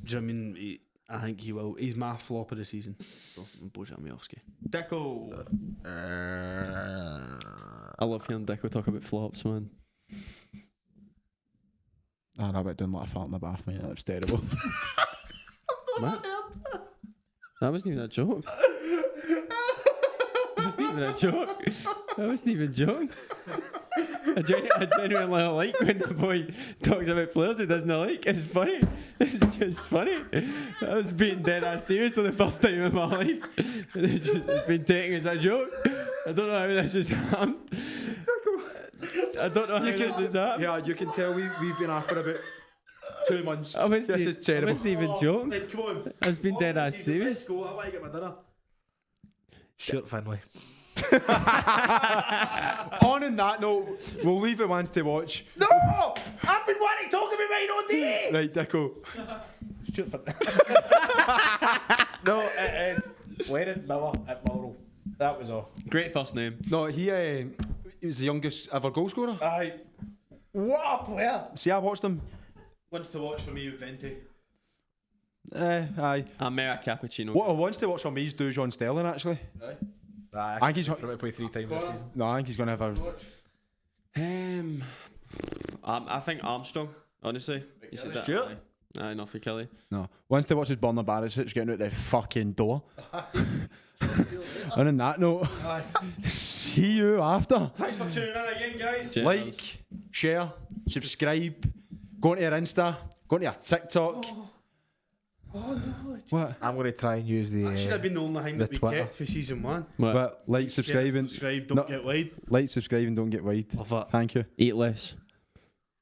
Do you know what I mean? I think he will. He's my flop of the season. So, I'm bullshit on Miovski. Dicko. I love hearing Dicko talk about flops, man. I know about doing like a fart in the bath, mate. That was terrible. What? That wasn't even a joke. That wasn't even a joke. I genuinely like when the boy talks about players he doesn't like. It's funny. It's just funny. I was being dead ass serious for the first time in my life. It's been taken as a joke. I don't know how this has happened. I don't know how this has happened. Yeah, you can tell we've been off for about 2 months. This is terrible. I wasn't even joking. Right, come on. I was being dead ass Let's serious. go. I want to get my dinner. Shirt Finlay. On that note, we'll leave it once to watch. No! I've been wanting to talk about mine all day! Right, Dicko. Shirt Finlay. No, it is Lennon Miller at Motherwell. That was all. Great first name. No, he was the youngest ever goal scorer. Aye. What a player! See, I watched him. Ones to watch for me with Venti. Aye. I made a cappuccino. What I want to watch for me is John Sterling, actually. I think he's going to play 3 times this season. No, I think he's going to have a... I think Armstrong, honestly. He said that. Stuart? Aye, not for Kelly. No. Once to watch his Burnley Barisic getting out the fucking door. And on that note, see you after. Thanks for tuning in again, guys. Cheers. Like, share, subscribe, go into your Insta, go into your TikTok. Oh no. What? I'm going to try and use the. That should have been the only thing the that we Twitter. kept for season 1. But like, subscribe, and Subscribe, don't get wide. like, subscribe, and don't get wide. Love it. Thank you. Eat less.